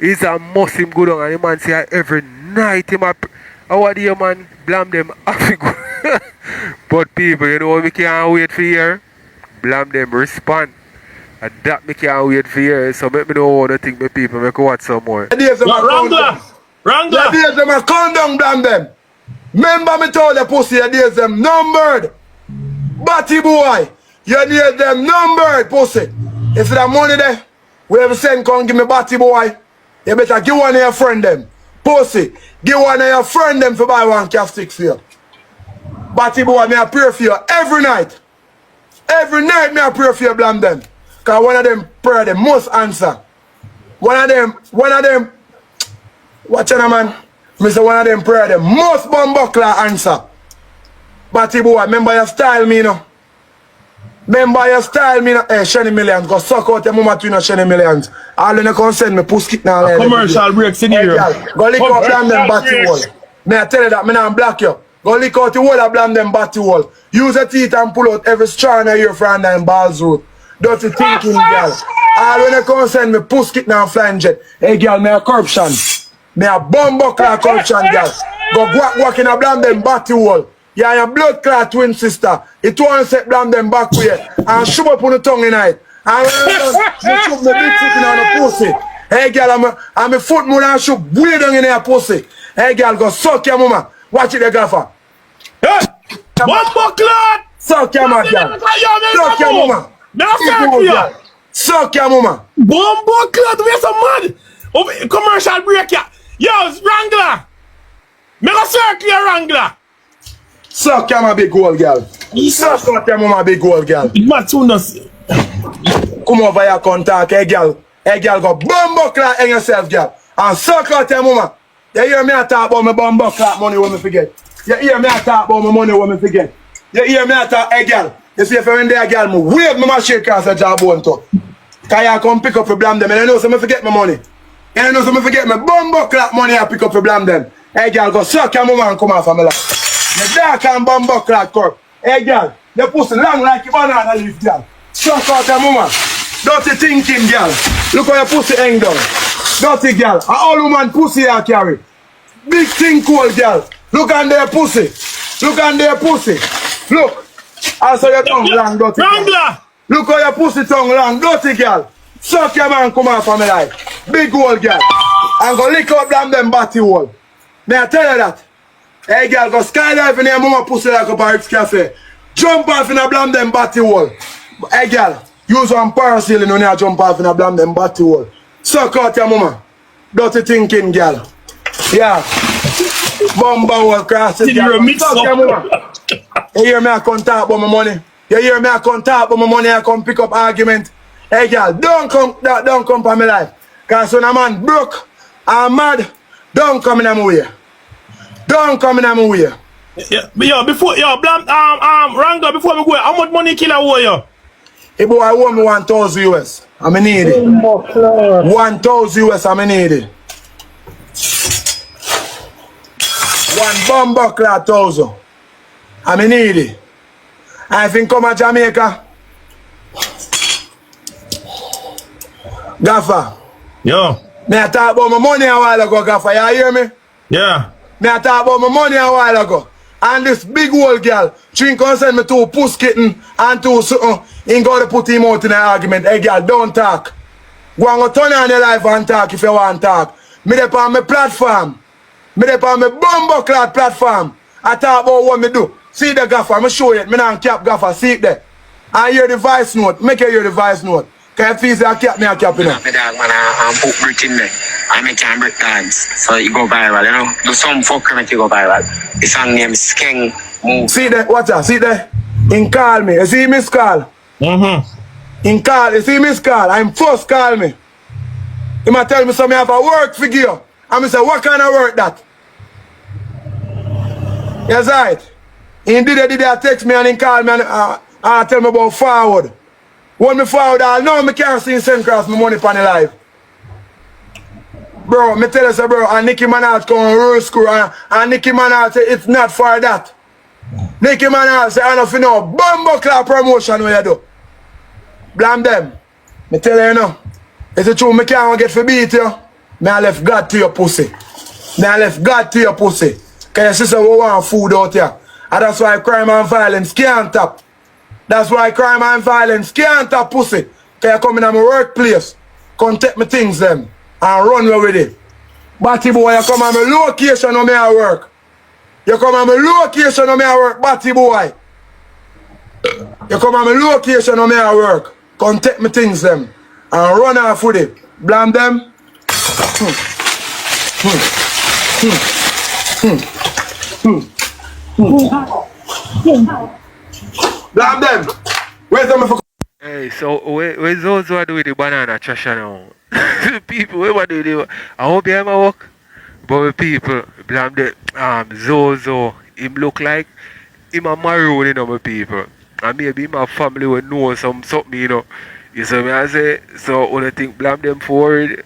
Is a must him go down. And the man say every night him a how do you man Blamdem Afta go. But people, you know we can't wait for here. Blamdem respond. And that me can't wait for years, so make me know what I think my people make watch some more. Wrangler! Your days them a count down, Blamdem. Remember me told the pussy your days them numbered. Batty boy, your days them numbered, pussy. If that money there, whoever send come give me batty boy, you better give one of your friend them. Pussy, give one of your friend them for buy one calf stick for you. Batty boy, me I pray for you every night. Every night me I pray for you, Blamdem. Cause one of them prayer them must answer. One of them, watch out man. Me say one of them prayer them must bumbuckler answer. Batty boy, remember your style me, you know. Remember your style, me not Shenny Millions. Go suck out your mama to you Shenny Millions. All when you come send me pussy now. Commercial breaks in here. Go lick out Blamdem batty wall. Me I tell you that, me not block you. Go lick out the wall of Blamdem batty wall. Use your teeth and pull out every strand of your friend and balls root. Dirty thinking, girl. All when you come send me pussy now flying jet. Hey, girl, me a corruption. Me a bumbo clock corruption, girl. Go walk in a Blamdem batty wall. Yeah, your blood clot twin sister. It won't set Blamdem back way. And shoot up on the tongue in it. And when you shoot me big foot in on the pussy. Hey girl, I'm a foot more than shoot way down in your pussy. Hey girl, go suck your mama. Watch it the gaffer. Hey! Bumbo clot! Suck your mama, girl. Suck your mama. Suck your mama. Bumbo clot, we're so mad. Oh, commercial break ya. Yo, Wrangler. Make a circle your Wrangler. Suck your mama, big gold girl. Suck out your mama, big gold girl. Come over here, contact. Hey girl. Hey girl, go bumbo clot in yourself, girl. And suck out your mama. You hear me talk about my bumbo clot money when me forget. You hear me talk about my money when me forget. You hear me talk, hey girl. You see if you're in there, girl, me wave my machine cause a job on top. Cause you come pick up for Blamdem and you know so me forget my money. And you know so me forget my bumbo clot money I pick up for Blamdem. Hey girl, go suck your mama and come off of me life. You dark and bumbo clot corp. Hey girl, your pussy long like your banana leaf, girl. Suck out your mama. Dirty thinking, girl. Look how your pussy hang down. Dirty girl. A all woman pussy I carry. Big thing cold, girl. Look on their pussy. Look on their pussy. Look. Also your tongue long, dirty girl. Look how your pussy tongue long, dirty girl. Suck your man come out from me life. Big old girl. And go lick up Blamdem batty wall. May I tell you that? Hey girl, go skydive in your mama pussy like a Barbz cafe. Jump off in a Blamdem batty wall. Hey girl, use one parasailing when you jump off in a Blamdem batty wall. Suck out your mama. Dirty thinking girl. Yeah. Bumba will cross it. Suck your mama. You hear me I come talk about my money. You hear me I come talk about my money, I come pick up argument. Hey girl, don't come for my life. Cause when a man broke and mad, don't come in my way. Don't come in my way. Yeah, yo, before Wrangler, before we go, how much money killer owe you? Hey boy, I want me 1,000 US. I'm need it. 1,000 US, I'm need it. One bumbo clock 1,000. I'm need it. I think come to Jamaica. Gaffer. Yo. Me I talk about my money a while ago, Gaffer. You hear me? Yeah. Me I talk about my money a while ago. And this big old girl, she can send me to a puss kitten and to something. Ain't got to put him out in an argument. Hey girl, don't talk. Go and go turn on your life and talk if you want to talk. Me dey on my platform. Me dey on my bumbo clot platform. I talk about what me do. See the Gaffer, me show you. Me not cap Gaffer, see it there. I hear the voice note. Make you hear the voice note. Can you feel say I cap me a cap you know? My dog man, I'm put brick in there. I make him break dance. So it go viral, you know. Do some fucker make it go viral. The song name is Skeng Move. See there, watch out, see there. In call me. You see miss call? In call, you see miss call. I'm first call me. He might tell me something have a work for you. And I say, what kind of work that? Yes, right. He did text me and he called me and tell me about forward. When me forward, I know me can't see him send across my money on the live. Bro, me tell you, so, bro, and Nicki Minaj come on roll school and Nicki Minaj say it's not for that. Nicki Minaj say, I don't know, bumbo clap promotion where you do. Blamdem. Me tell you, you know, it's the truth, me can't get for beat you. Me I left God to your pussy. Me I left God to your pussy. Cause your sister will want food out here. And that's why crime and violence can't tap. That's why crime and violence can't tap pussy. Cause you come in my workplace, come take my things them and run away with it. Batty boy, you come on my location where me I work. You come on my location where me I work, batty boy. You come on my location where me I work. Come take my things them and run off with it. Blamdem. Blamdem. Where's the Hey, so where's Zozo do with the banana trash now? People, what do they? I hope you have my work. But with people, Blamdem, Zozo, him look like him a maroon, you know, my people. And maybe my family will know something, you know. You see me I say? So when I think Blamdem forward,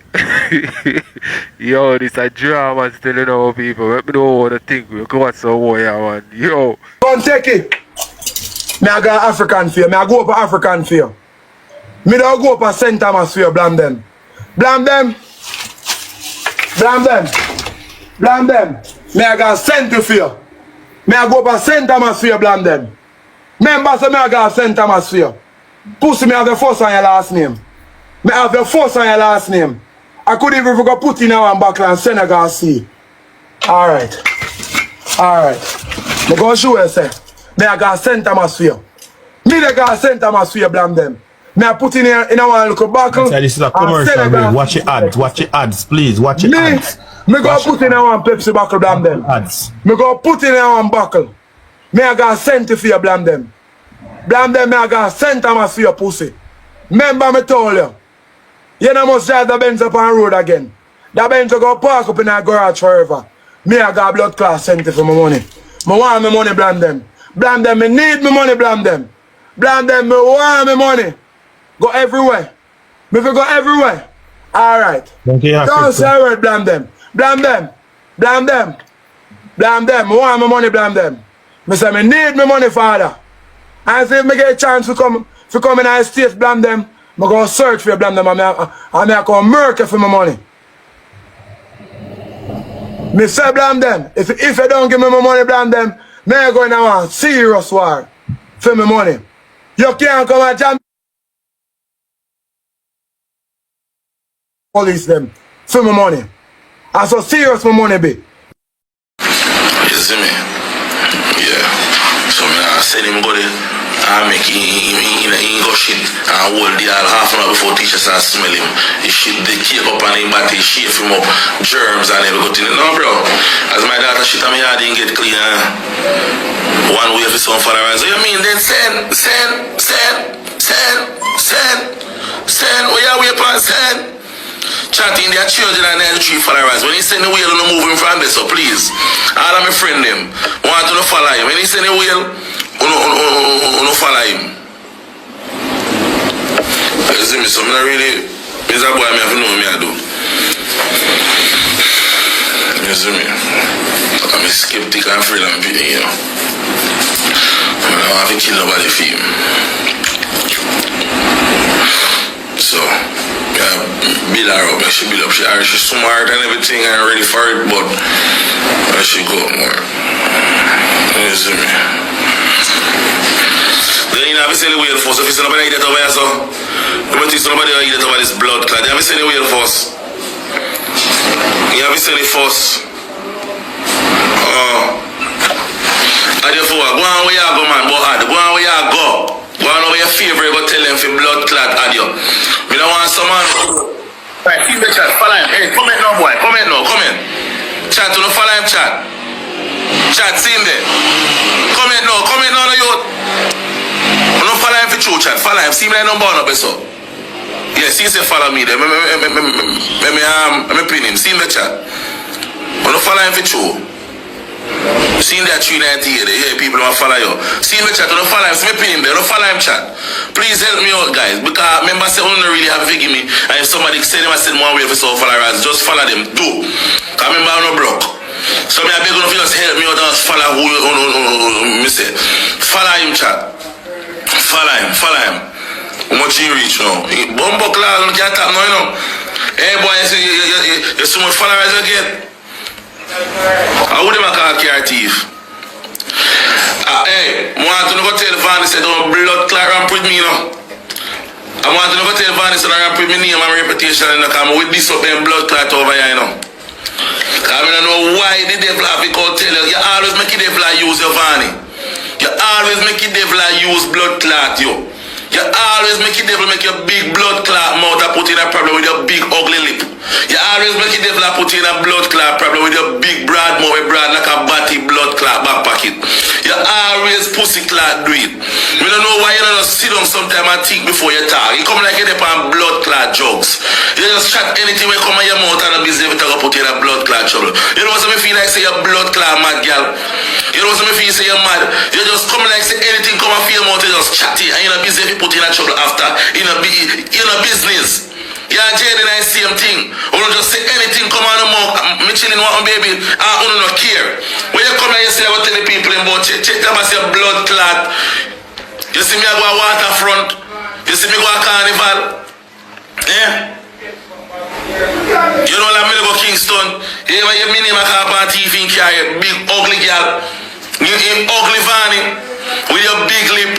yo, this a drama still, you know, people. Let me know what I think. We go watch some more, yeah, man. Yo. Go and take it. Me I go African fear. Me I go up African fear. Me don't go up a St. Thomas fear, Blamdem. Blamdem. Blamdem. Blamdem. Me I go St. fear. Me I go up a St. Thomas fear, Blamdem. Remember, so me I go St. Thomas fear. Pussy, me have the first on your last name. Me have the first on your last name. I could even go put in our back and Senegal see. Alright. Alright. Me go show you, say. Me I got St. Thomas fear. Me they got St. Thomas fear, Blamdem. Me I put in our little buckle. This is a commercial, bro. Watch your ads. Watch your ads, please. Watch your ads. Me go put in our Pepsi buckle, Blamdem. Ads. Me go put in our buckle. Me I got St. fear, Blamdem. Blamdem, me I got St. Thomas for your pussy. Remember me told you. You know must drive the Benz up on the road again. The Benz will go park up in a garage forever. Me I got blood class sent for my money. Me want my money, Blamdem. Blamdem, me need my money, Blamdem. Blamdem, me want my money. Go everywhere. Me go everywhere. Alright. Don't say a word, Blamdem. Blamdem. Blamdem. Blamdem, me want my money, Blamdem. Me say me need my money, father. And if I get a chance to come in our state, Blamdem, I'm going to search for Blamdem and I'm going to murder for my money. Me say Blamdem, if you don't give me my money, Blamdem, I'm going to want serious war for my money. You can't come and jam police them for my money. And so serious my money be. You see me? Yeah. So I send him go there. I make him go shit and hold the all half an hour before teachers start smell him. He shit the cake up on him body, shave him up, germs and everything. No bro. As my daughter shit on me yard didn't get clean. One way for some followers. So you mean then send. Where you wait for send? Chatting their children and their 3 followers. When he send the wheel, you move him from there, so please. All of my friend them want to follow him. When he send the wheel, you follow him. You see me, so I'm not really, Mr. Boy, I have to know what I do. You see me? I'm a skeptic and afraid I'm beating, you know. I don't have to kill nobody for him. So, yeah, build her up. She build up. She's smart and everything and ready for it, but I should go more. You see me? Then you have to send the wheel first. If you somebody eat it over here, so you might think somebody eat it over this blood clot. You have to send the wheel first. You have to send it first. I just go on where you go, man. Go on where you go. Go on over your favorite. Go tell them for blood clot at you. We don't want someone. Right, keep the chat. Follow him. Hey, comment now, boy. Comment now. Comment. Chat. Don't follow him. Chat. Chat. See him there. Comment now. Comment now, youth. Don't follow him for true, chat. Follow him. See me like number 1 up, so. Yes, he say follow me there. Let me pin him. See him the chat. Don't follow him for true. See that 390 here, yeah, people don't follow you. See him the chat. Don't follow him. See me pin him there. Don't follow him, chat. Please help me out, guys. Because members say, don't really have to give me. And if somebody say them, I said one way for some followers, just follow them too. Because remember, I'm not broke. So I beg you to just help me out and follow who you say. Follow him, chat. Follow him. How much you reach now? Bumbo class, you can't tap now, you know. Hey boy, you so much followers you get. I wouldn't make a car thief. Hey, I want to go tell Vanny say don't blood clot ramp with me, you know. I want to go tell Vanny say don't ramp with me name and my reputation, you know, because I'm with this up and blood clot over here, you know. I don't know why the devil have to go tell you. You always make the devil use your Vanny. You always make the devil use blood clot, you. You always make the devil make your big blood clot mouth and put in a problem with your big ugly lip. You always make the devil put in a blood clot problem with your big broad mouth, broad like a batty blood clot back pocket. You always pussy clot do it. We don't know why you don't just sit down sometime and think before you talk. You come like you depend on blood clot drugs. You just chat anything when come on your mouth and a business if you talk put you in a blood clot trouble. You know what I feel like say you're blood clot mad girl. You know what I feel say you're mad. You just come like say anything come off your mouth, you just chat it and you're not business if you put you in a trouble after. You're not business. Yeah, Jayden, I same thing. You don't just say anything, come on the mouth. Me chilling one baby, I don't know care. When you come here, you say I tell the people about check them as your blood clot. You see me I go a waterfront. You see me go a carnival. Yeah. You know like me go Kingston. You hear me name a car on TV and carry big ugly girl. You ugly vanny with your big lip.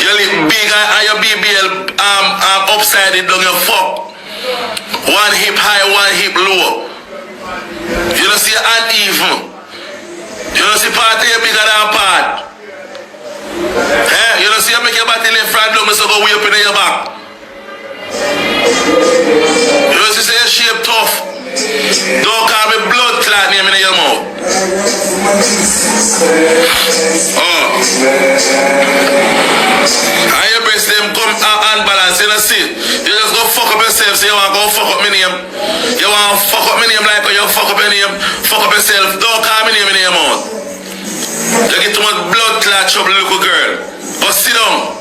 Your lip big and your BBL upside it down your fuck. One hip high, one hip low. You don't see uneven. You don't see part of your bigger than part. Eh? You don't see you make your body left front down so go way up in your back. You don't see your shape tough. Don't call me blood clot name in your mouth. Oh. And your breast them come unbalanced, you don't see. You just go fuck up yourself, so you want to go fuck up my name. You want to fuck up my name like you fuck up your name, fuck up yourself. Don't call me name in your mouth. You get too much blood clot trouble, little girl. But sit down.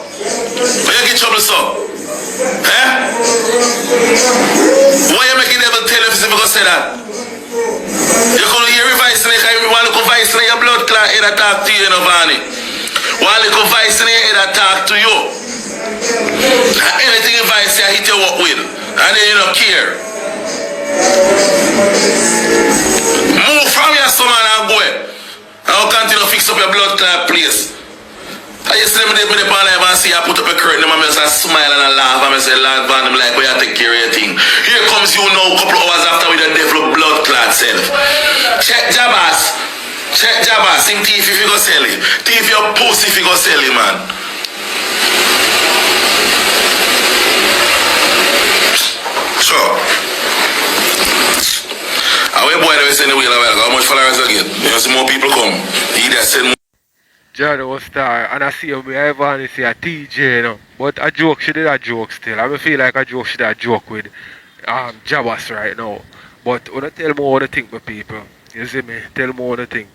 But you get trouble, so. Eh? Why you making devil tell you if you go say that? You can't hear vice in it, one little vice in your blood clot head attack to you, you know, Vanny. One little vice in your head attack to you. And anything in vice you hit you up with. And then you don't care. Move from your son and go. I'll continue to fix up your blood clot place. I used to them in the live and see I put up a curtain and I smile and I laugh and I say, Lord Van, I'm like, where you take care of your thing. Here comes you now a couple of hours after with the devil blood clot self. Check Jabas. Check Jabas. Him thief if you go sell it. Thief your pussy if you go sell it, man. Sure. I will boy that we send the wheel away. How much followers I get? You know, see more people come. He that send more. John was star, and I see me Ivany say a TJ, you know. But a joke, she did a joke still. I feel like a joke, she did a joke with Jabas right now. But when I tell me what I think, my people, you see me, tell me what I think.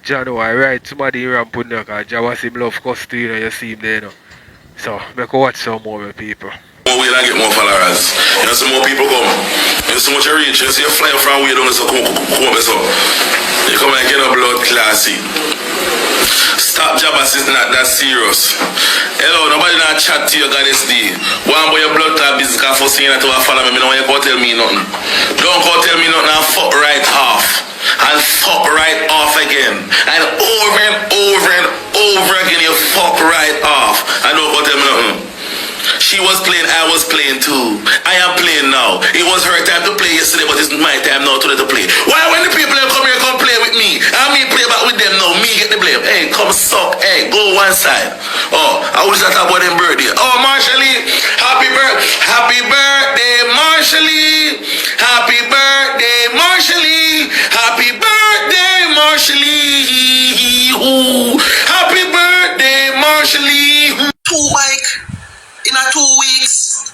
John, I write somebody here and put there, because Jabas him love custody, you know, you see him there, you know. So, make watch some more, my people. More way and get more followers. You know, some more people come. You know, so much you reach. You see you fly from way down, so come up, so. You come and get a blood classy. Stop Jabas is not that serious. Hello, nobody not chat to you, Goddess D. One boy your blood clot business can force you to follow me. No one you go tell me nothing. Don't go tell me nothing and fuck right off. And fuck right off again. And over and over and over again you fuck right off. And don't go tell me nothing. She was playing, I was playing too. I am playing now. It was her time to play yesterday, but it's my time now to let her play. Why when the people come here come play with me, and me play back with them now, me get the blame. Hey, come suck. Hey, go one side. Oh, I was at about them birthday. Oh, Marshallie, happy birthday, Marshallie. Happy birthday, Marshallie. Happy birthday, Marshallie. Ooh. Happy birthday, Marshallie. 2 bike. In a 2 weeks.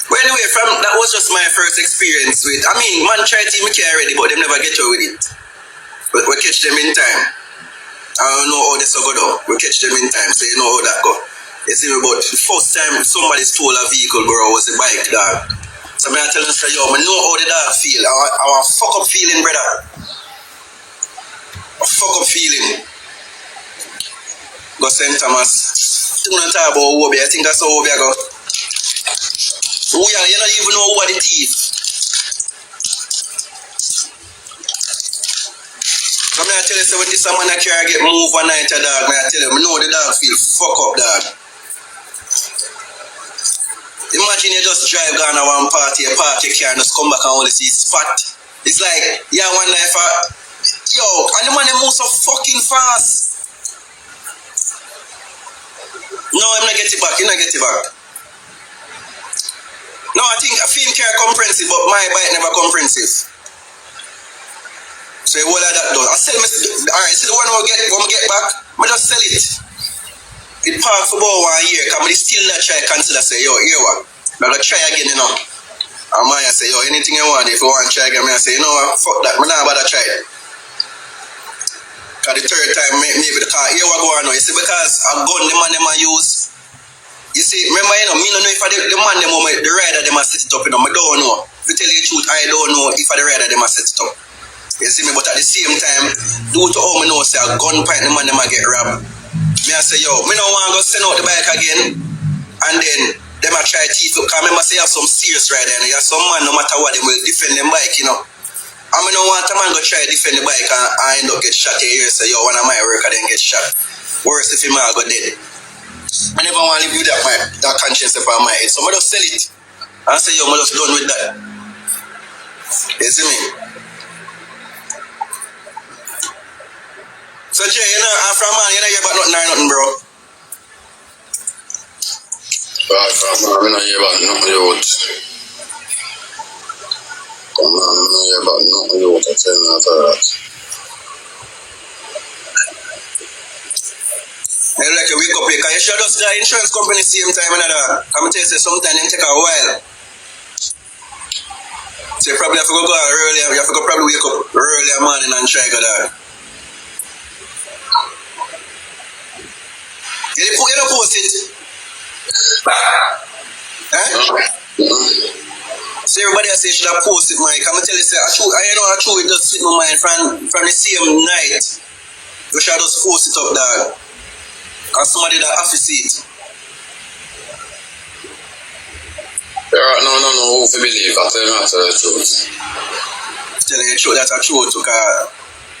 Well, anyway, that was just my first experience with. I mean, man try to make it already, but them never get you with it. But we catch them in time. I don't know how this will go down. We catch them in time, so you know how that go. You see me, but the first time somebody stole a vehicle, bro, was a bike, dog. So I tell them, yo, I know how the dog feel. Our fuck up feeling, brother. A fuck up feeling. Go St. Thomas. You don't talk about Obi. I think that's how Obi go. You don't even know who are the thief. So I tell you, so when this man I carry get move one night, dog, I tell you, I know the dog feel fuck up, dog. Imagine you just drive down to one party, a park your car and just come back and only see spot. It's like, yeah, one night for, yo, and the man they move so fucking fast. No, I'm not getting back. You're not getting back. No, I think I feel car comprehensive, but my bike never comprehensive. So what like that though? I sell me. Alright, so the one who get back, I just sell it. It park for about 1 year, because I still not try to consider, say, yo, here what? I'm going to try again, you know. And I say, yo, anything you want, if you want to try again, I say, you know what, fuck that, I'm not about to try it. Because the third time, maybe the car, here what go on now, you see, because a gun, the man, them I use. You see, remember, you know, me don't know if the man, them, the rider, them I set it up, you know, I don't know. To tell you the truth, I don't know if the rider, them I set it up. You see me, but at the same time, due to how I know, say, a gun point, the man, them I get robbed. Me I say, yo, me don't want to go send out the bike again, and then them I try to teeth up, because remember, say, you have some serious rider, and you have some man, no matter what, they will defend them bike, you know. I mean, don't want a man go try to defend the bike and I end up get shot here, so yo, one of my worker then get shot. Worse if him go dead. I never want to live with that conscience upon my head, so I just sell it. I say, yo, I'm just done with that. You see me? So, Jay, you know, I'm from man, you know, you hear about nothing, bro. Right, from man, I don't hear about nothing, youth. Come on, I don't hear about nothing, youth. I tell you after that. I like you wake up here, because you should just the insurance company same time, and I'm tell you, sometimes them take a while. So you probably have to go early, you have to go probably wake up early morning and try to go there. You don't post it. Huh? So everybody else say you should have posted, Mike. I'm tell you, say, I know it just sit in my mind from the same night. You should just post it up there. Because somebody that have to see it. No, who to believe? I tell you the truth. Telling you the truth, that's a truth. Because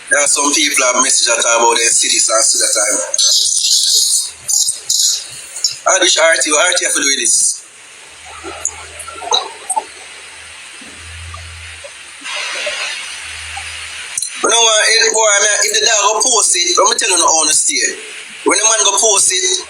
there are some people that have message that talk about their cities and see that time. I wish RT have to do this. You know what, if the dog go post it, I'm telling you honesty. When the man go post it,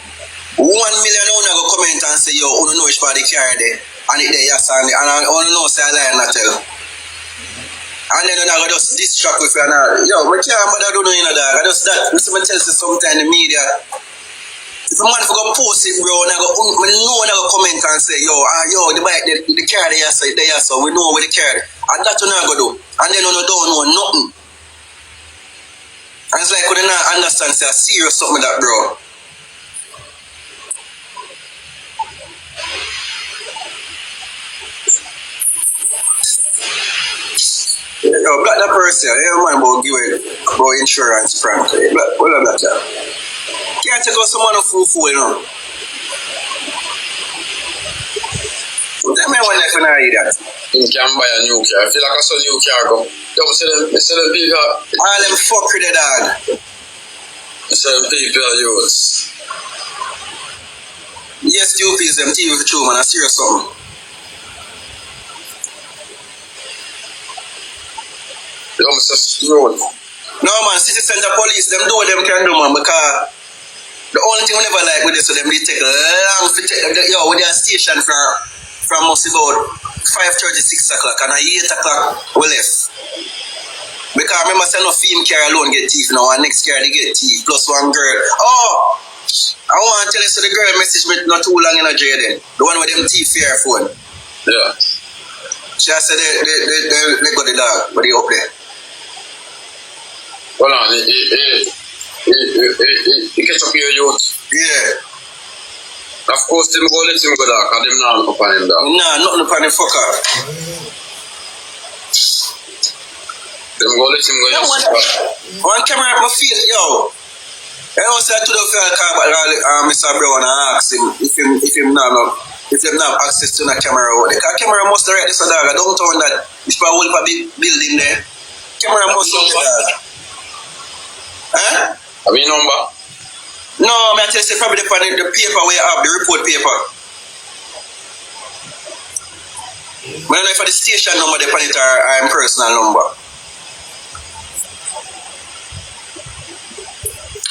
1 million owner go comment and say, yo, I don't know which part they carry there. And it there, yes, and I don't know, say I lie and not tell. And then I go just distract with you and yo, I can't bother do no, you know, dog. I just that. Listen, I tell you sometimes in the media, if a man go post it, bro, and I go comment and say, yo, the bike, the car there, so we know where the car. And that's what I go do. And then you don't know nothing. And it's like we don't understand, say, serious something that, bro. Yo, black that person, you don't mind about giving about insurance prank. What about that? Can't take out someone of fool, you know. Tell me when I hear that. You can buy a new car. I feel like I saw a new car go. Yo, see them people. All them fuck with the dog. See them people youths. Yes, stupid, them TV for true, man. I serious something. Yo, Mr. Road. No, man, city center police, them do what them can do, man, because the only thing we never like with this, so them they take long to take, yo, with their station from us about 5:30, 6 o'clock, and at 8 o'clock, we left. Because I remember saying no female car alone get thief now, and next car they get thief, plus one girl. Oh, I want to tell you, so the girl messaged me not too long in a jayden, the one with them thief fair phone. Yeah. She said they got the dog, but they up there. Hold on, he catch up here, youth. Yeah. Of course, them go let him go there, because them not up on him there. Nah, nothing upon the fucker. Them go let him go in. One camera at my feet, yo. I don't say to the car, but Mr. Brown and ask him if him not access to the camera. The camera must direct this dog. I don't know that which probably a big building there. Camera must be there. Huh? Have you number? No, I tell you probably the paper we have, the report paper. I don't know if the station number they put it or personal number.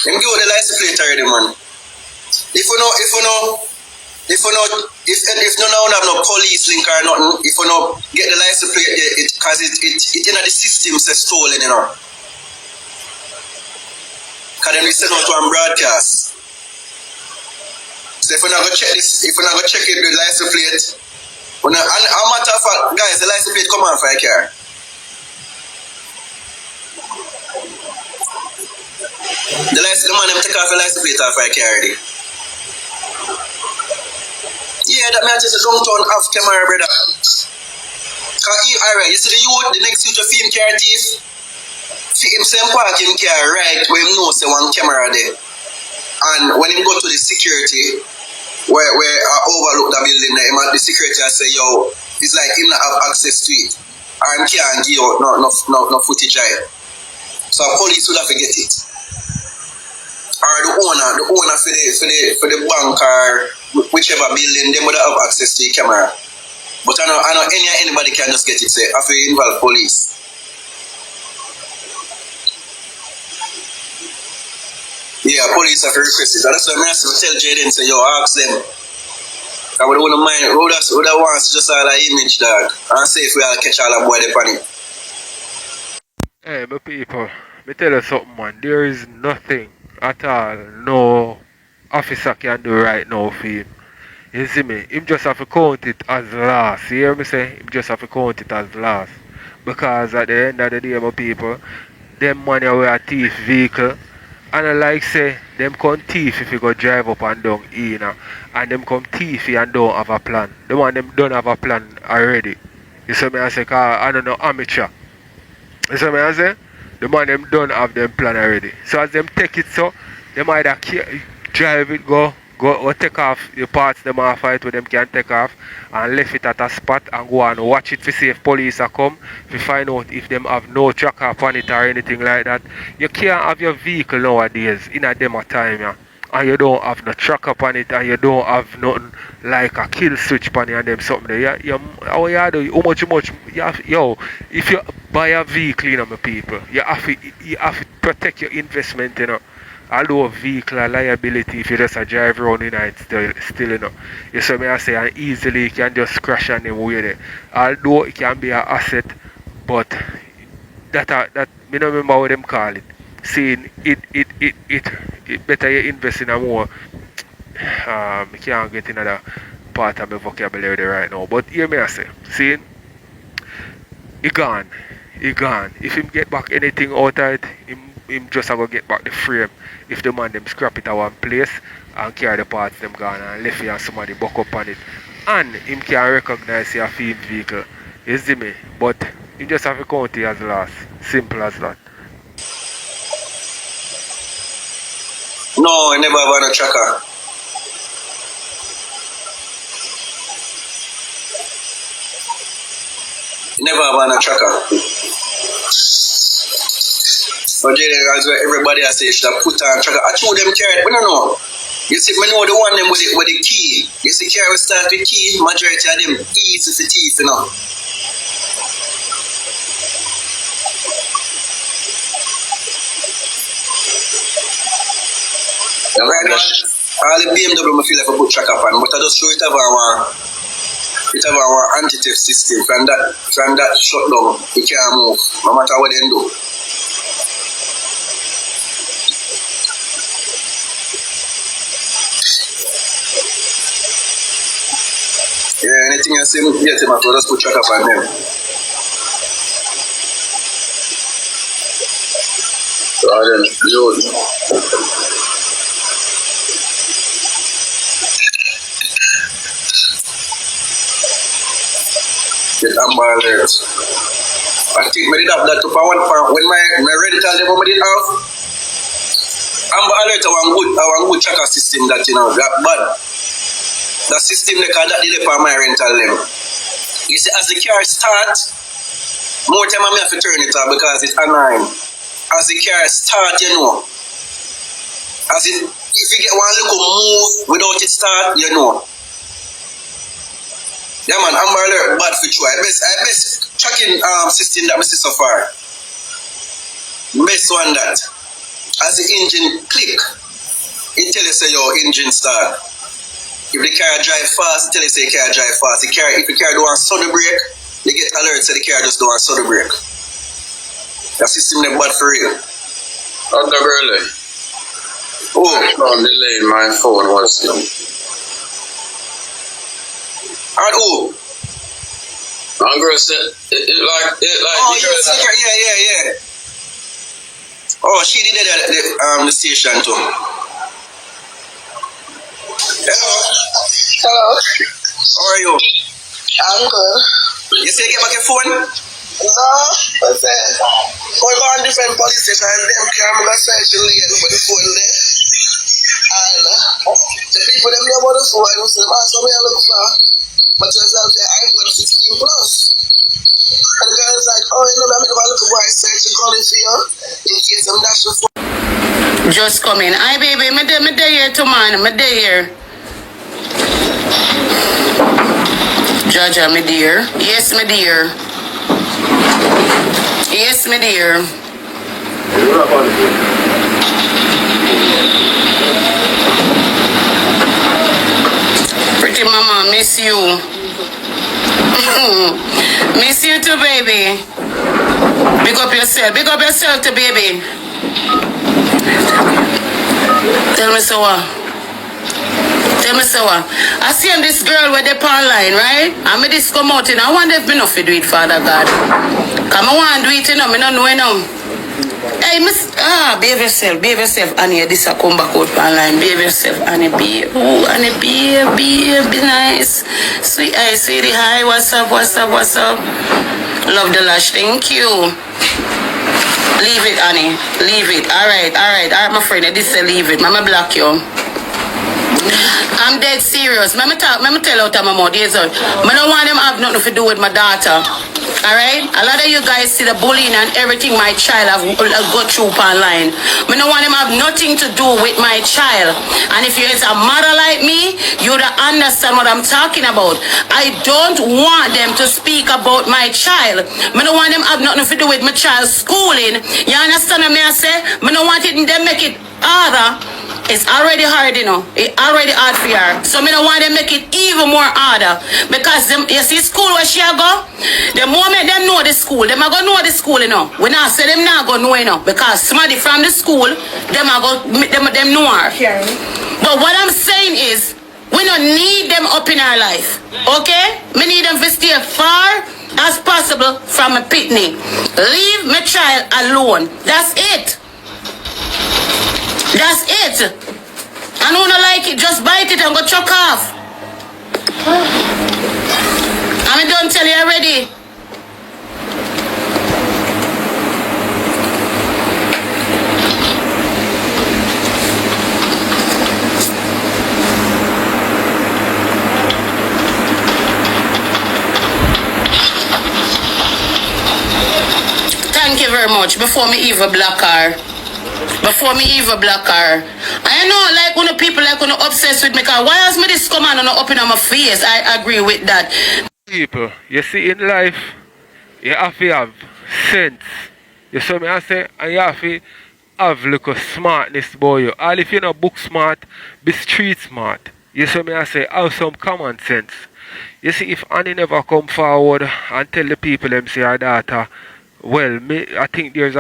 Them give the license plate already, man. If you don't have no police link or nothing, if you don't get the license plate, because it in the system says stolen, you know. Because then we send out to one broadcast. So if we're not gonna check this, if we're not gonna check it, the license plate, and a matter of fact, guys, the license plate come on for a car. The man them take off the license plate off for a car already. Yeah, that man just a downtown off camera, brother. Alright, you see the youth, the next youth to film car thief, him same park him car right where him know say one camera there. And when him go to the security, where overlook the building there, the security I say, yo, it's like him not have access to it. Or him can't give out no footage of it. So police would have to get it. Or the owner for the bank or whichever building, they would have access to the camera. But I know anybody can just get it, say, I feel involve police. Yeah, police have to request it. And that's why I have to tell Jayden, say, yo, ask them. I wouldn't mind, who that wants just all that image, dog. And say if we all catch all that boy, they panic. Hey, my people, me tell you something, man. There is nothing at all, no officer can do right now for him. You see me? Him just have to count it as loss. You hear me say? Him just have to count it as loss. Because at the end of the day, my people, them money were a thief vehicle. And I like say, them come thief if you go drive up and down here. And them come thief and don't have a plan. The one them don't have a plan already. You see me? I say, cause I don't know, amateur. You see me? I say? The man them don't have them plan already. So as them take it so, them either drive it, go take off the parts them off it where them can take off and left it at a spot and go and watch it to see if police are come to find out if them have no tracker upon it or anything like that. You can't have your vehicle nowadays in a demo time, yeah, and you don't have no tracker upon it and you don't have nothing like a kill switch upon it and them something there. How you do? How much you have, yo, if you buy a vehicle, you know, my people, you have to protect your investment, you know. Although vehicle liability if you just drive around in it still you know. You see me I say and easily you can just crash on them with it. Although it can be an asset, but that me don't remember what them call it. Saying it better you invest in a more I can't get another part of my vocabulary there right now. But hear me I say, seeing he gone. If him get back anything out of it, him just a go get back the frame. If the man them scrap it at one place and carry the parts them gone and left it and somebody buck up on it. And him can recognize your field vehicle. You see me? But him just have to count it as loss. Simple as that. No, I never have a tracker. Never have a tracker. But as well, everybody has said, should have put on tracker. I told them carry it, we don't know. You see, we know the one them with the key. You see, carry will start with key, majority of them easy for teeth, you know. All the BMW I feel like I put tracker on, but I just show it have our anti-theft system. From that shut down, you can't move, no matter what they do. Yeah, anything you see, get him at all, just put tracker on them. So then, get Amber Alert. I think I did have that up at one point. When my rental level I did have, Amber Alert our good tracker system that, you know, that bad. The system that did for my rental level. You see, as the car start, more time I have to turn it off because it's annoying. As the car start, you know, if you get one little move without it start, you know. Yeah man, Amber Alert bad for you. I best tracking system that we see so far. Best one that. As the engine click, it tell you say your engine start. If the car drive fast, it tell you say the car drive fast. If the car do a sudden brake, they get alert say the car just do a sudden brake. That system is bad for real. Under early. Oh. On delay my phone was And who? And girl said, it like. Oh, yeah. Oh, she did that at the station too. Hello. Hello. How are you? I'm good. You say get back your phone? No, what's that? We go on different police station and them come and search the lane for the phone there. And the people them know about the phone, so that's what we look for. But there's out there iPhone 16 plus. And the girl's like, oh, you know, I'm going to look for I search the calling for you in case I'm dash your phone. Just come in. Hi, baby. Me day here too, man. Me day here. Jaja, me dear. Yes, me dear. Yes, me dear. Pretty mama, miss you. Miss you too, baby. Big up yourself. Big up yourself too, baby. Tell me so what? I see this girl with the online, right? And me this come out, I wonder if me not fit do it, Father God. Come I want to do it, me not know, Hey, behave yourself, Annie, this a come back out online. Behave yourself, Annie, be nice. Sweet, I see the hi, what's up? Love the lash, thank you. Leave it, Annie. Leave it. All right, my friend. This say leave it. Mama block you. I'm dead serious. Let me tell out of my mouth. I don't want them to have nothing to do with my daughter. Alright? A lot of you guys see the bullying and everything my child have go through online. I don't want them to have nothing to do with my child. And if you're a mother like me, you don't understand what I'm talking about. I don't want them to speak about my child. I don't want them to have nothing to do with my child's schooling. You understand what I say? I don't want it to make it harder. It's already hard, It's already hard for her. So I don't want them to make it even more harder. Because you see school where she go, the moment them know the school, them are going to know the school, We not say them not going to know, because somebody from the school, them know her. But what I'm saying is, we don't need them up in our life. Okay? We need them to stay far as possible from a pitney. Leave my child alone. That's it. That's it. And who don't like it, just bite it and go chuck off. I don't tell you already. Thank you very much. Before me even block her. I know, like, when the people like when obsessed with me, cause why has me this come on and open on my face? I agree with that. People, you see in life, you have to have sense. You see me I say, and you have to have little smartness about you. All if you're not book smart, be street smart. You see me I say, have some common sense. You see, if Annie never come forward and tell the people them say her daughter, well, I think there's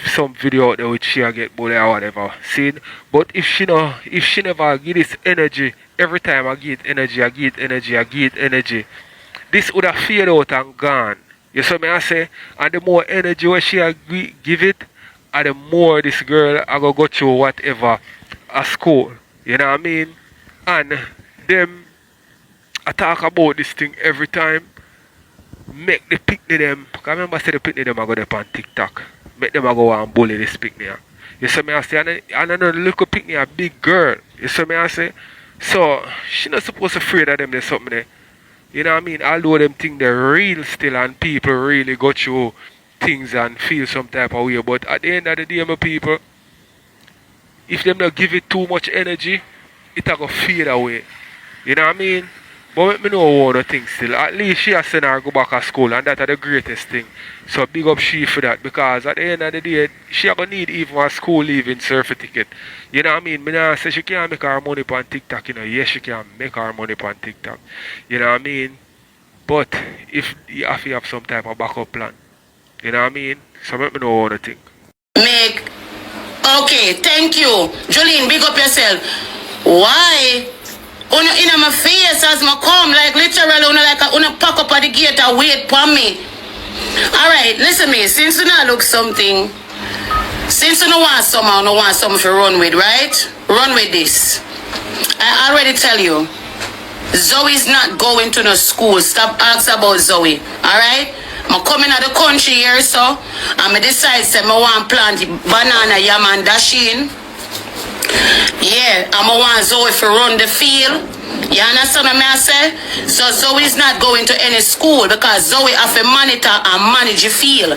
some video out there which she get bullied or whatever. See? But if she never give this energy, every time I get energy, this would have faded out and gone. You see me I say? And the more energy where she give it, and the more this girl I go through whatever at school. You know what I mean? And them I talk about this thing every time. Make the picnic them. Because I remember say the picnic them I go up on Tik Tok. Make them I go and bully this picnic. You see me I say, and I know the little picnic a big girl. You see me I say? So she not supposed to afraid of them there's something there. You know what I mean? Although them think they're real still and people really go through things and feel some type of way. But at the end of the day, my people, if them not give it too much energy, it'll go fade away. You know what I mean? But let me know one of things still. At least she has sent her go back to school, and that's the greatest thing. So big up she for that, because at the end of the day, she gonna need even a school leaving certificate. You know what I mean? Me not say she can't make her money on TikTok, Yes, she can make her money on TikTok. You know what I mean? But if you have to have some type of backup plan. You know what I mean? So let me know one thing. Okay, thank you. Jolene, big up yourself. Why Una in my face as I come, like literally una pack up at the gate and wait for me. Alright, listen me, since you not look something, since you don't want something to run with, right? Run with this. I already tell you, Zoe's not going to no school. Stop asking about Zoe. Alright? I'm coming out of the country here, so I decide say I want to plant banana, yam and dasheen. Yeah, I want Zoe to run the field. You understand what I say? So Zoe's not going to any school because Zoe have to monitor and manage the field.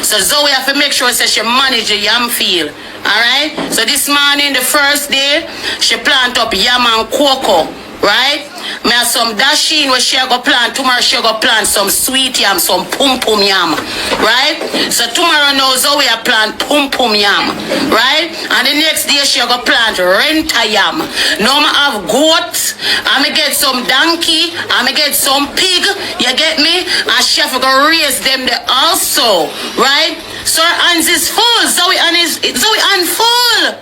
So Zoe have to make sure that she manage the yam field. Alright? So this morning, the first day, she plant up yam and cocoa. Right? Me have some dasheen where she go plant. Tomorrow she go plant some sweet yam, some pum pum yam. Right? So tomorrow now Zoe a plant pum pum yam. Right? And the next day she go plant renta yam. Now I have goat. I get some donkey. I get some pig. You get me? And chef go raise them there also. Right? So her hands is full. Zoe hand full.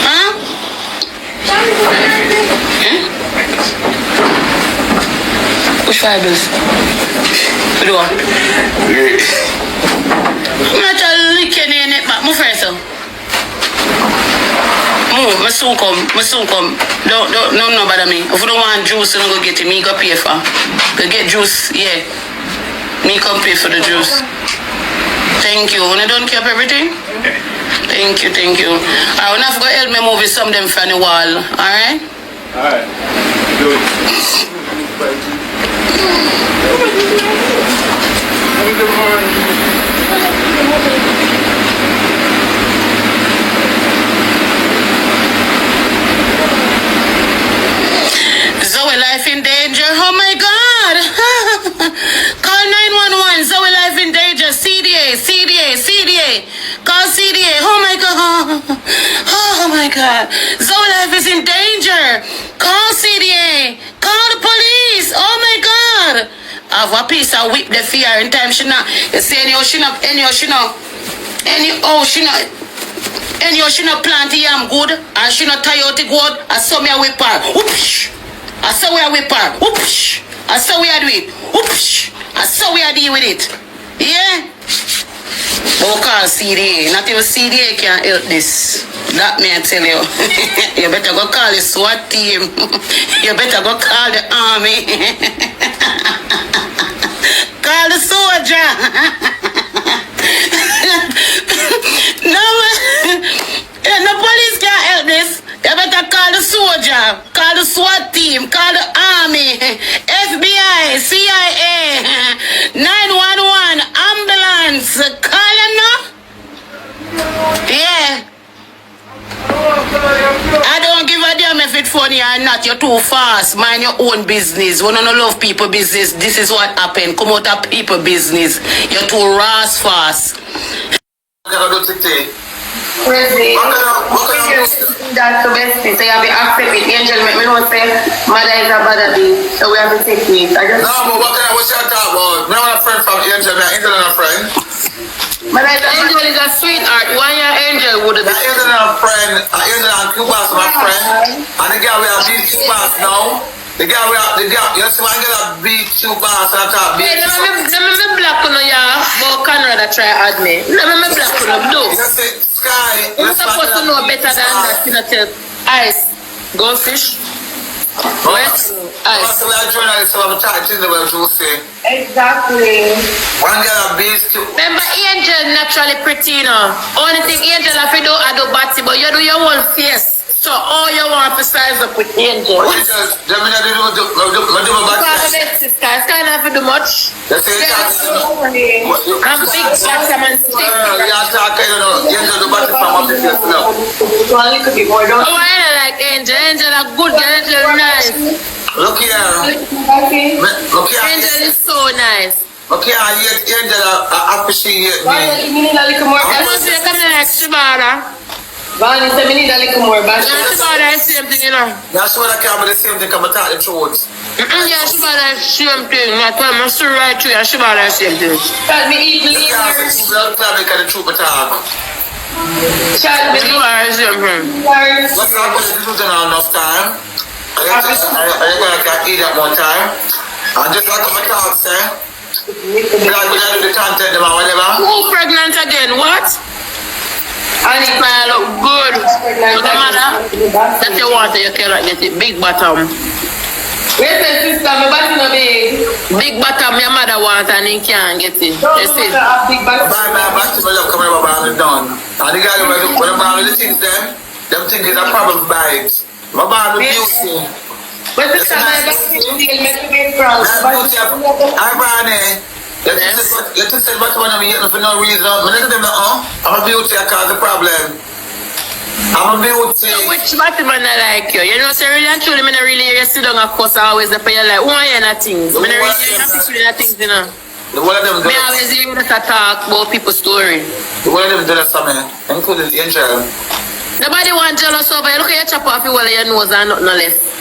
Huh? Which vybz? What do you want? I'm not licking in it, but my first. I soon come. Don't bother me. If you don't want juice, I'm go get it. Me go pay for. Go get juice, yeah. Me come pay for the juice. Thank you. When I don't keep everything? Thank you. I will have to go help me move some of them from the wall. Alright? Alright. Do it. Zoe life in danger. Oh my God. Call 911. Zoe life in danger. CDA. Call CDA. Oh my God. Zoe life is in danger. Call CDA. Call the police. Oh my God. I have a piece of whip the fear in time she not. You see anyhow she not plant the yam good and she not tie out the goat. I saw me a whip her. Whoosh. I saw we a whip her. Whoosh. I saw we a do it. Whoosh. I saw we a deal with it. Yeah? Don't call CDA. Not even CDA can help this. That me I tell you. You better go call the SWAT team. You better go call the army. Call the soldier. No police can't help this. You better call the soldier, call the SWAT team, call the army, FBI, CIA, 911, ambulance. Call them now. Yeah. I don't give a damn if it's funny or not. You're too fast. Mind your own business. We don't love people business. This is what happened. Come out of people business. You're too rash fast. Pretti, that's the best thing. So you have to accept it. Angel make me know say mother is a bad bee. So we have to take it. I just No, but what you talk about? Me want a friend from Angel, Angel and a friend. Angel is a sweetheart. Why your Angel would have been? Angel and a friend, Angel and Cuba's my friend. And the girl we have beat Cuba's now. The girl you see my girl beat Cuba's and talk beat. Hey, let me black on ya, but Conrad try add me. Let me black on do. You're supposed to know better than that. You know, tell ice, goldfish, wet, ice. Exactly. One girl beats two. Remember, Angel naturally pretty, you know. Only thing Angel have to do, I do batty, but you do your whole face. So all you want to size up with Angel. What is that? I'm kind of do much. I'm big, black and stick. Oh, I like Angel. Angel are good. Angel nice. Look here. Angel is so nice. Okay, Angel, I appreciate me. I must say, come like Shibara. Vani said we need a little more bash. Yeah, Shibara is the same thing, you know. That's what I can't be the same thing, come and talk the truth. Yeah, Shibara is the same thing. I tell me, I'm still right to you, Shibara is the same thing. Chat me eat lean. Blood club, they can the truth, but talk. Chat me eat. Shibara is the same thing. What's not going to do enough time? can eat that one time. And just like my talk, sir. Like we do the content or whatever. Who pregnant again? What? I need to look good. No matter that you want, you cannot get it. Big bottom. Listen, sister, my body no big. Big bottom, your mother wants and he can't get it. You see? Big bottom. My bottom will come over and done. And the guy when I'm on the things them think it's a problem by it. My body beauty. But sister, my body still make me get proud. I'm Barney. You just said what one of me for no reason. I'm a beauty, I cause the problem. I'm a beauty. Which bottom man I like you? You know, so really and truly, I don't really hear you sit down, of course, always the you like, why you not things? I don't really hear you sit down things, you know. The one of them I always hear you talk about people's story. The one of them do that something, including the angel. Nobody want jealous over you. Look at you chop off your nose and nothing left.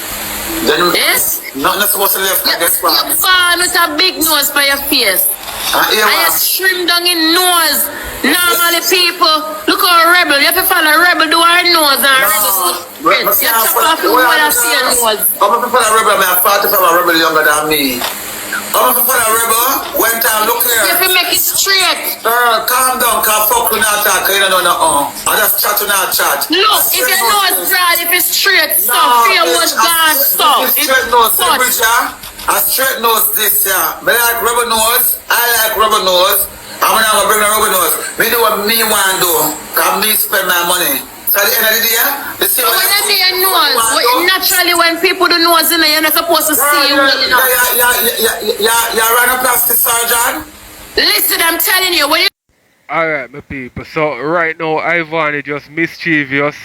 Yes? Nothing supposed to left, I guess. You're born with a big nose for your face. And you trim down in nose. Normally people, look how rebel. You have to follow rebel, do our nose and rebel. You chop off your whole of your nose. I'm a rebel, I'm 45 rebel younger than me. I'm a rebel, when time, look here. You have to make it straight. Girl, calm down, can't fuck with not talk, you don't know. I just chat to not chat. Look, if your nose broad, if it's straight, stop. Fear was gone, stop. It's straight nose, a straight nose this, yeah. But I like rubber nose, I like rubber nose. I'm gonna bring a rubber nose. Me do what me want to do, cause me spend my money. So at the end of the day, the same when you do your nose, naturally when people do nose, you know, you're not supposed to see you well enough. You're running plastic surgeon? Listen, I'm telling you, when you... Alright, my people. So right now, Ivany just mischievous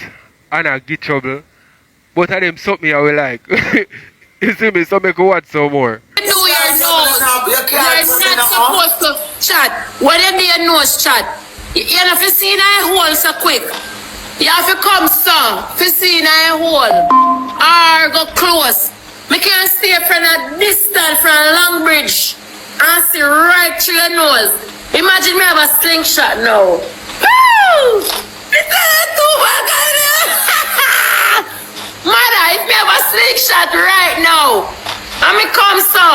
and I get trouble. But I them something I will like. You see me, so make you watch some more. Do your nose. You're not supposed to chat. When you do your nose chat, you have to see that hole so quick. You have to come so to see that hole. Or go close. I can't stay from a distance from Longbridge and see right through your nose. Imagine me have a slingshot now. Woo! It's too bad. Mother, if me have a slingshot right now, and me come so,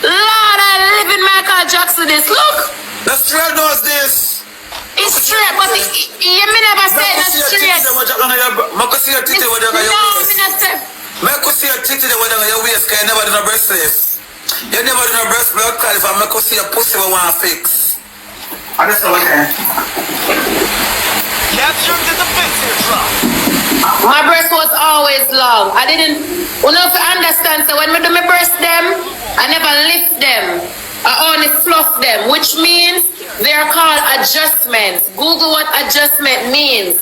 Lord, I live in Michael Jackson this. Look! The straight nose this. It's straight, but you never say it's straight. I could see your titty with your waist. I could see your titty with your waist, because you never do no breast lift. You never do no breast blood clot if I could see your pussy with one fix. I just know what I Captured the defensive drop. My breast was always long. I didn't understand. So when I do my breast them, I never lift them. I only fluff them, which means they are called adjustments. Google what adjustment means.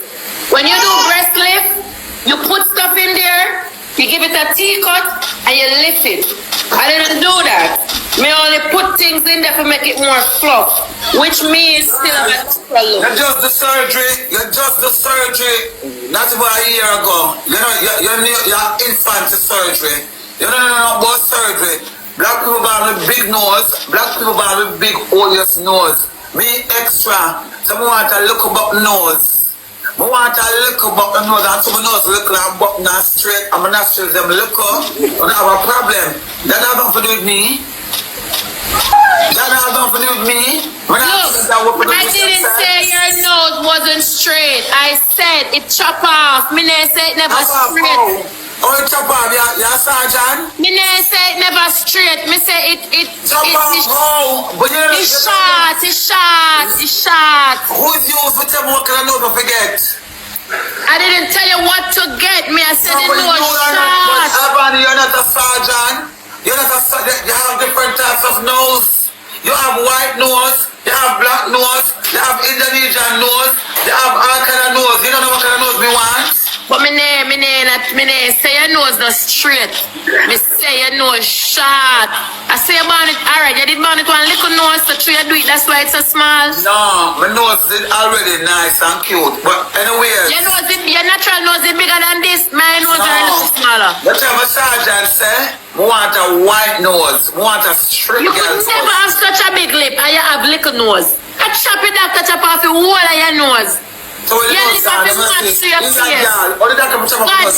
When you do breast lift, you put stuff in there, you give it a T-cut, and you lift it. I didn't do that. Me only put things in there to make it more fluff, which means still a natural look. You're just the surgery. Not about a year ago. You're infant surgery. You don't know about surgery. Black people have a big nose. Black people have a big odious nose. Me extra. So I want to look about nose. I want to look about the nose. And some nose look like button and straight. And my nostrils them look up. I don't have a problem. That has nothing to do with me. That has nothing to do with me. Look, I didn't say your nose wasn't straight. I said it chop off. Me never say it never straight. Oh, it chop off, you're a sergeant? Me never say it never straight. Me say it chop off how? But it's short. Who's you for tell me what kind of nose I forget? I didn't tell you what to get me. I said it was short. Ivany, you're not a sergeant. You're not a sergeant. You have different types of nose. You have white nose, you have black nose, you have Indonesian nose, you have all kind of nose. You don't know what kind of nose me want? But me say your nose not straight. Me say your nose short. I say about it, alright, you did about it one little nose, so you do it, that's why it's so small. No, my nose is already nice and cute. But anyway. Your natural nose is bigger than this. My nose are a little smaller. But my sergeant say, I want a white nose. I want a straight You could never have such a big lip and you have little nose. I chop it after chop off the whole of your nose. So when Yeah, you look at the match to your face. God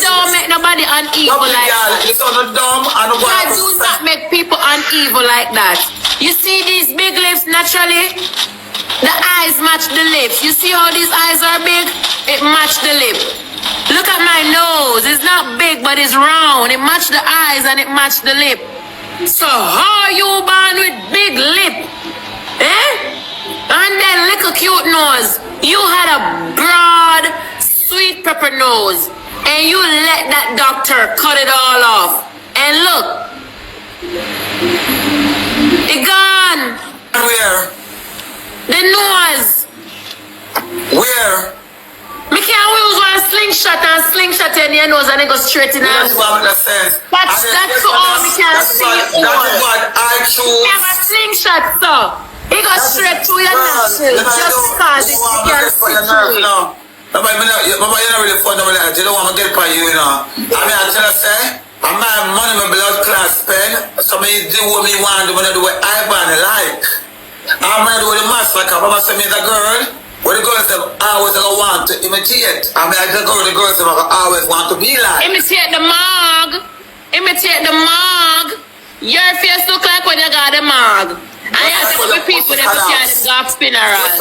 don't make nobody uneven like that. God do not make people uneven like that. You see these big lips naturally? The eyes match the lips. You see how these eyes are big? It match the lip. Look at my nose. It's not big, but it's round. It match the eyes and it match the lip. So how you born with big lip? Eh? And then little cute nose. You had a broad, sweet pepper nose. And you let that doctor cut it all off. And look. It gone. Where? The nose. Where? Me can't use one slingshot in your nose and it go straight in That's what that says. That's all we can see. That is what I choose. You have a slingshot, so it goes straight to your nostrils. Just because it can see through it. Mama, you're not really fundamental. You don't want to get by you, you know. I mean, I tell you, say, I'm my money, my blood class spend. So me do what me want, do what I do what I like. I'm going to do the mask like Mama said me as a girl. What the girls have always want to imitate. I mean, I just go to the girls have always want to be like. Imitate the mug. Imitate the mug. Your face look like when you got the mug. I have to be people that can go off spinnerals.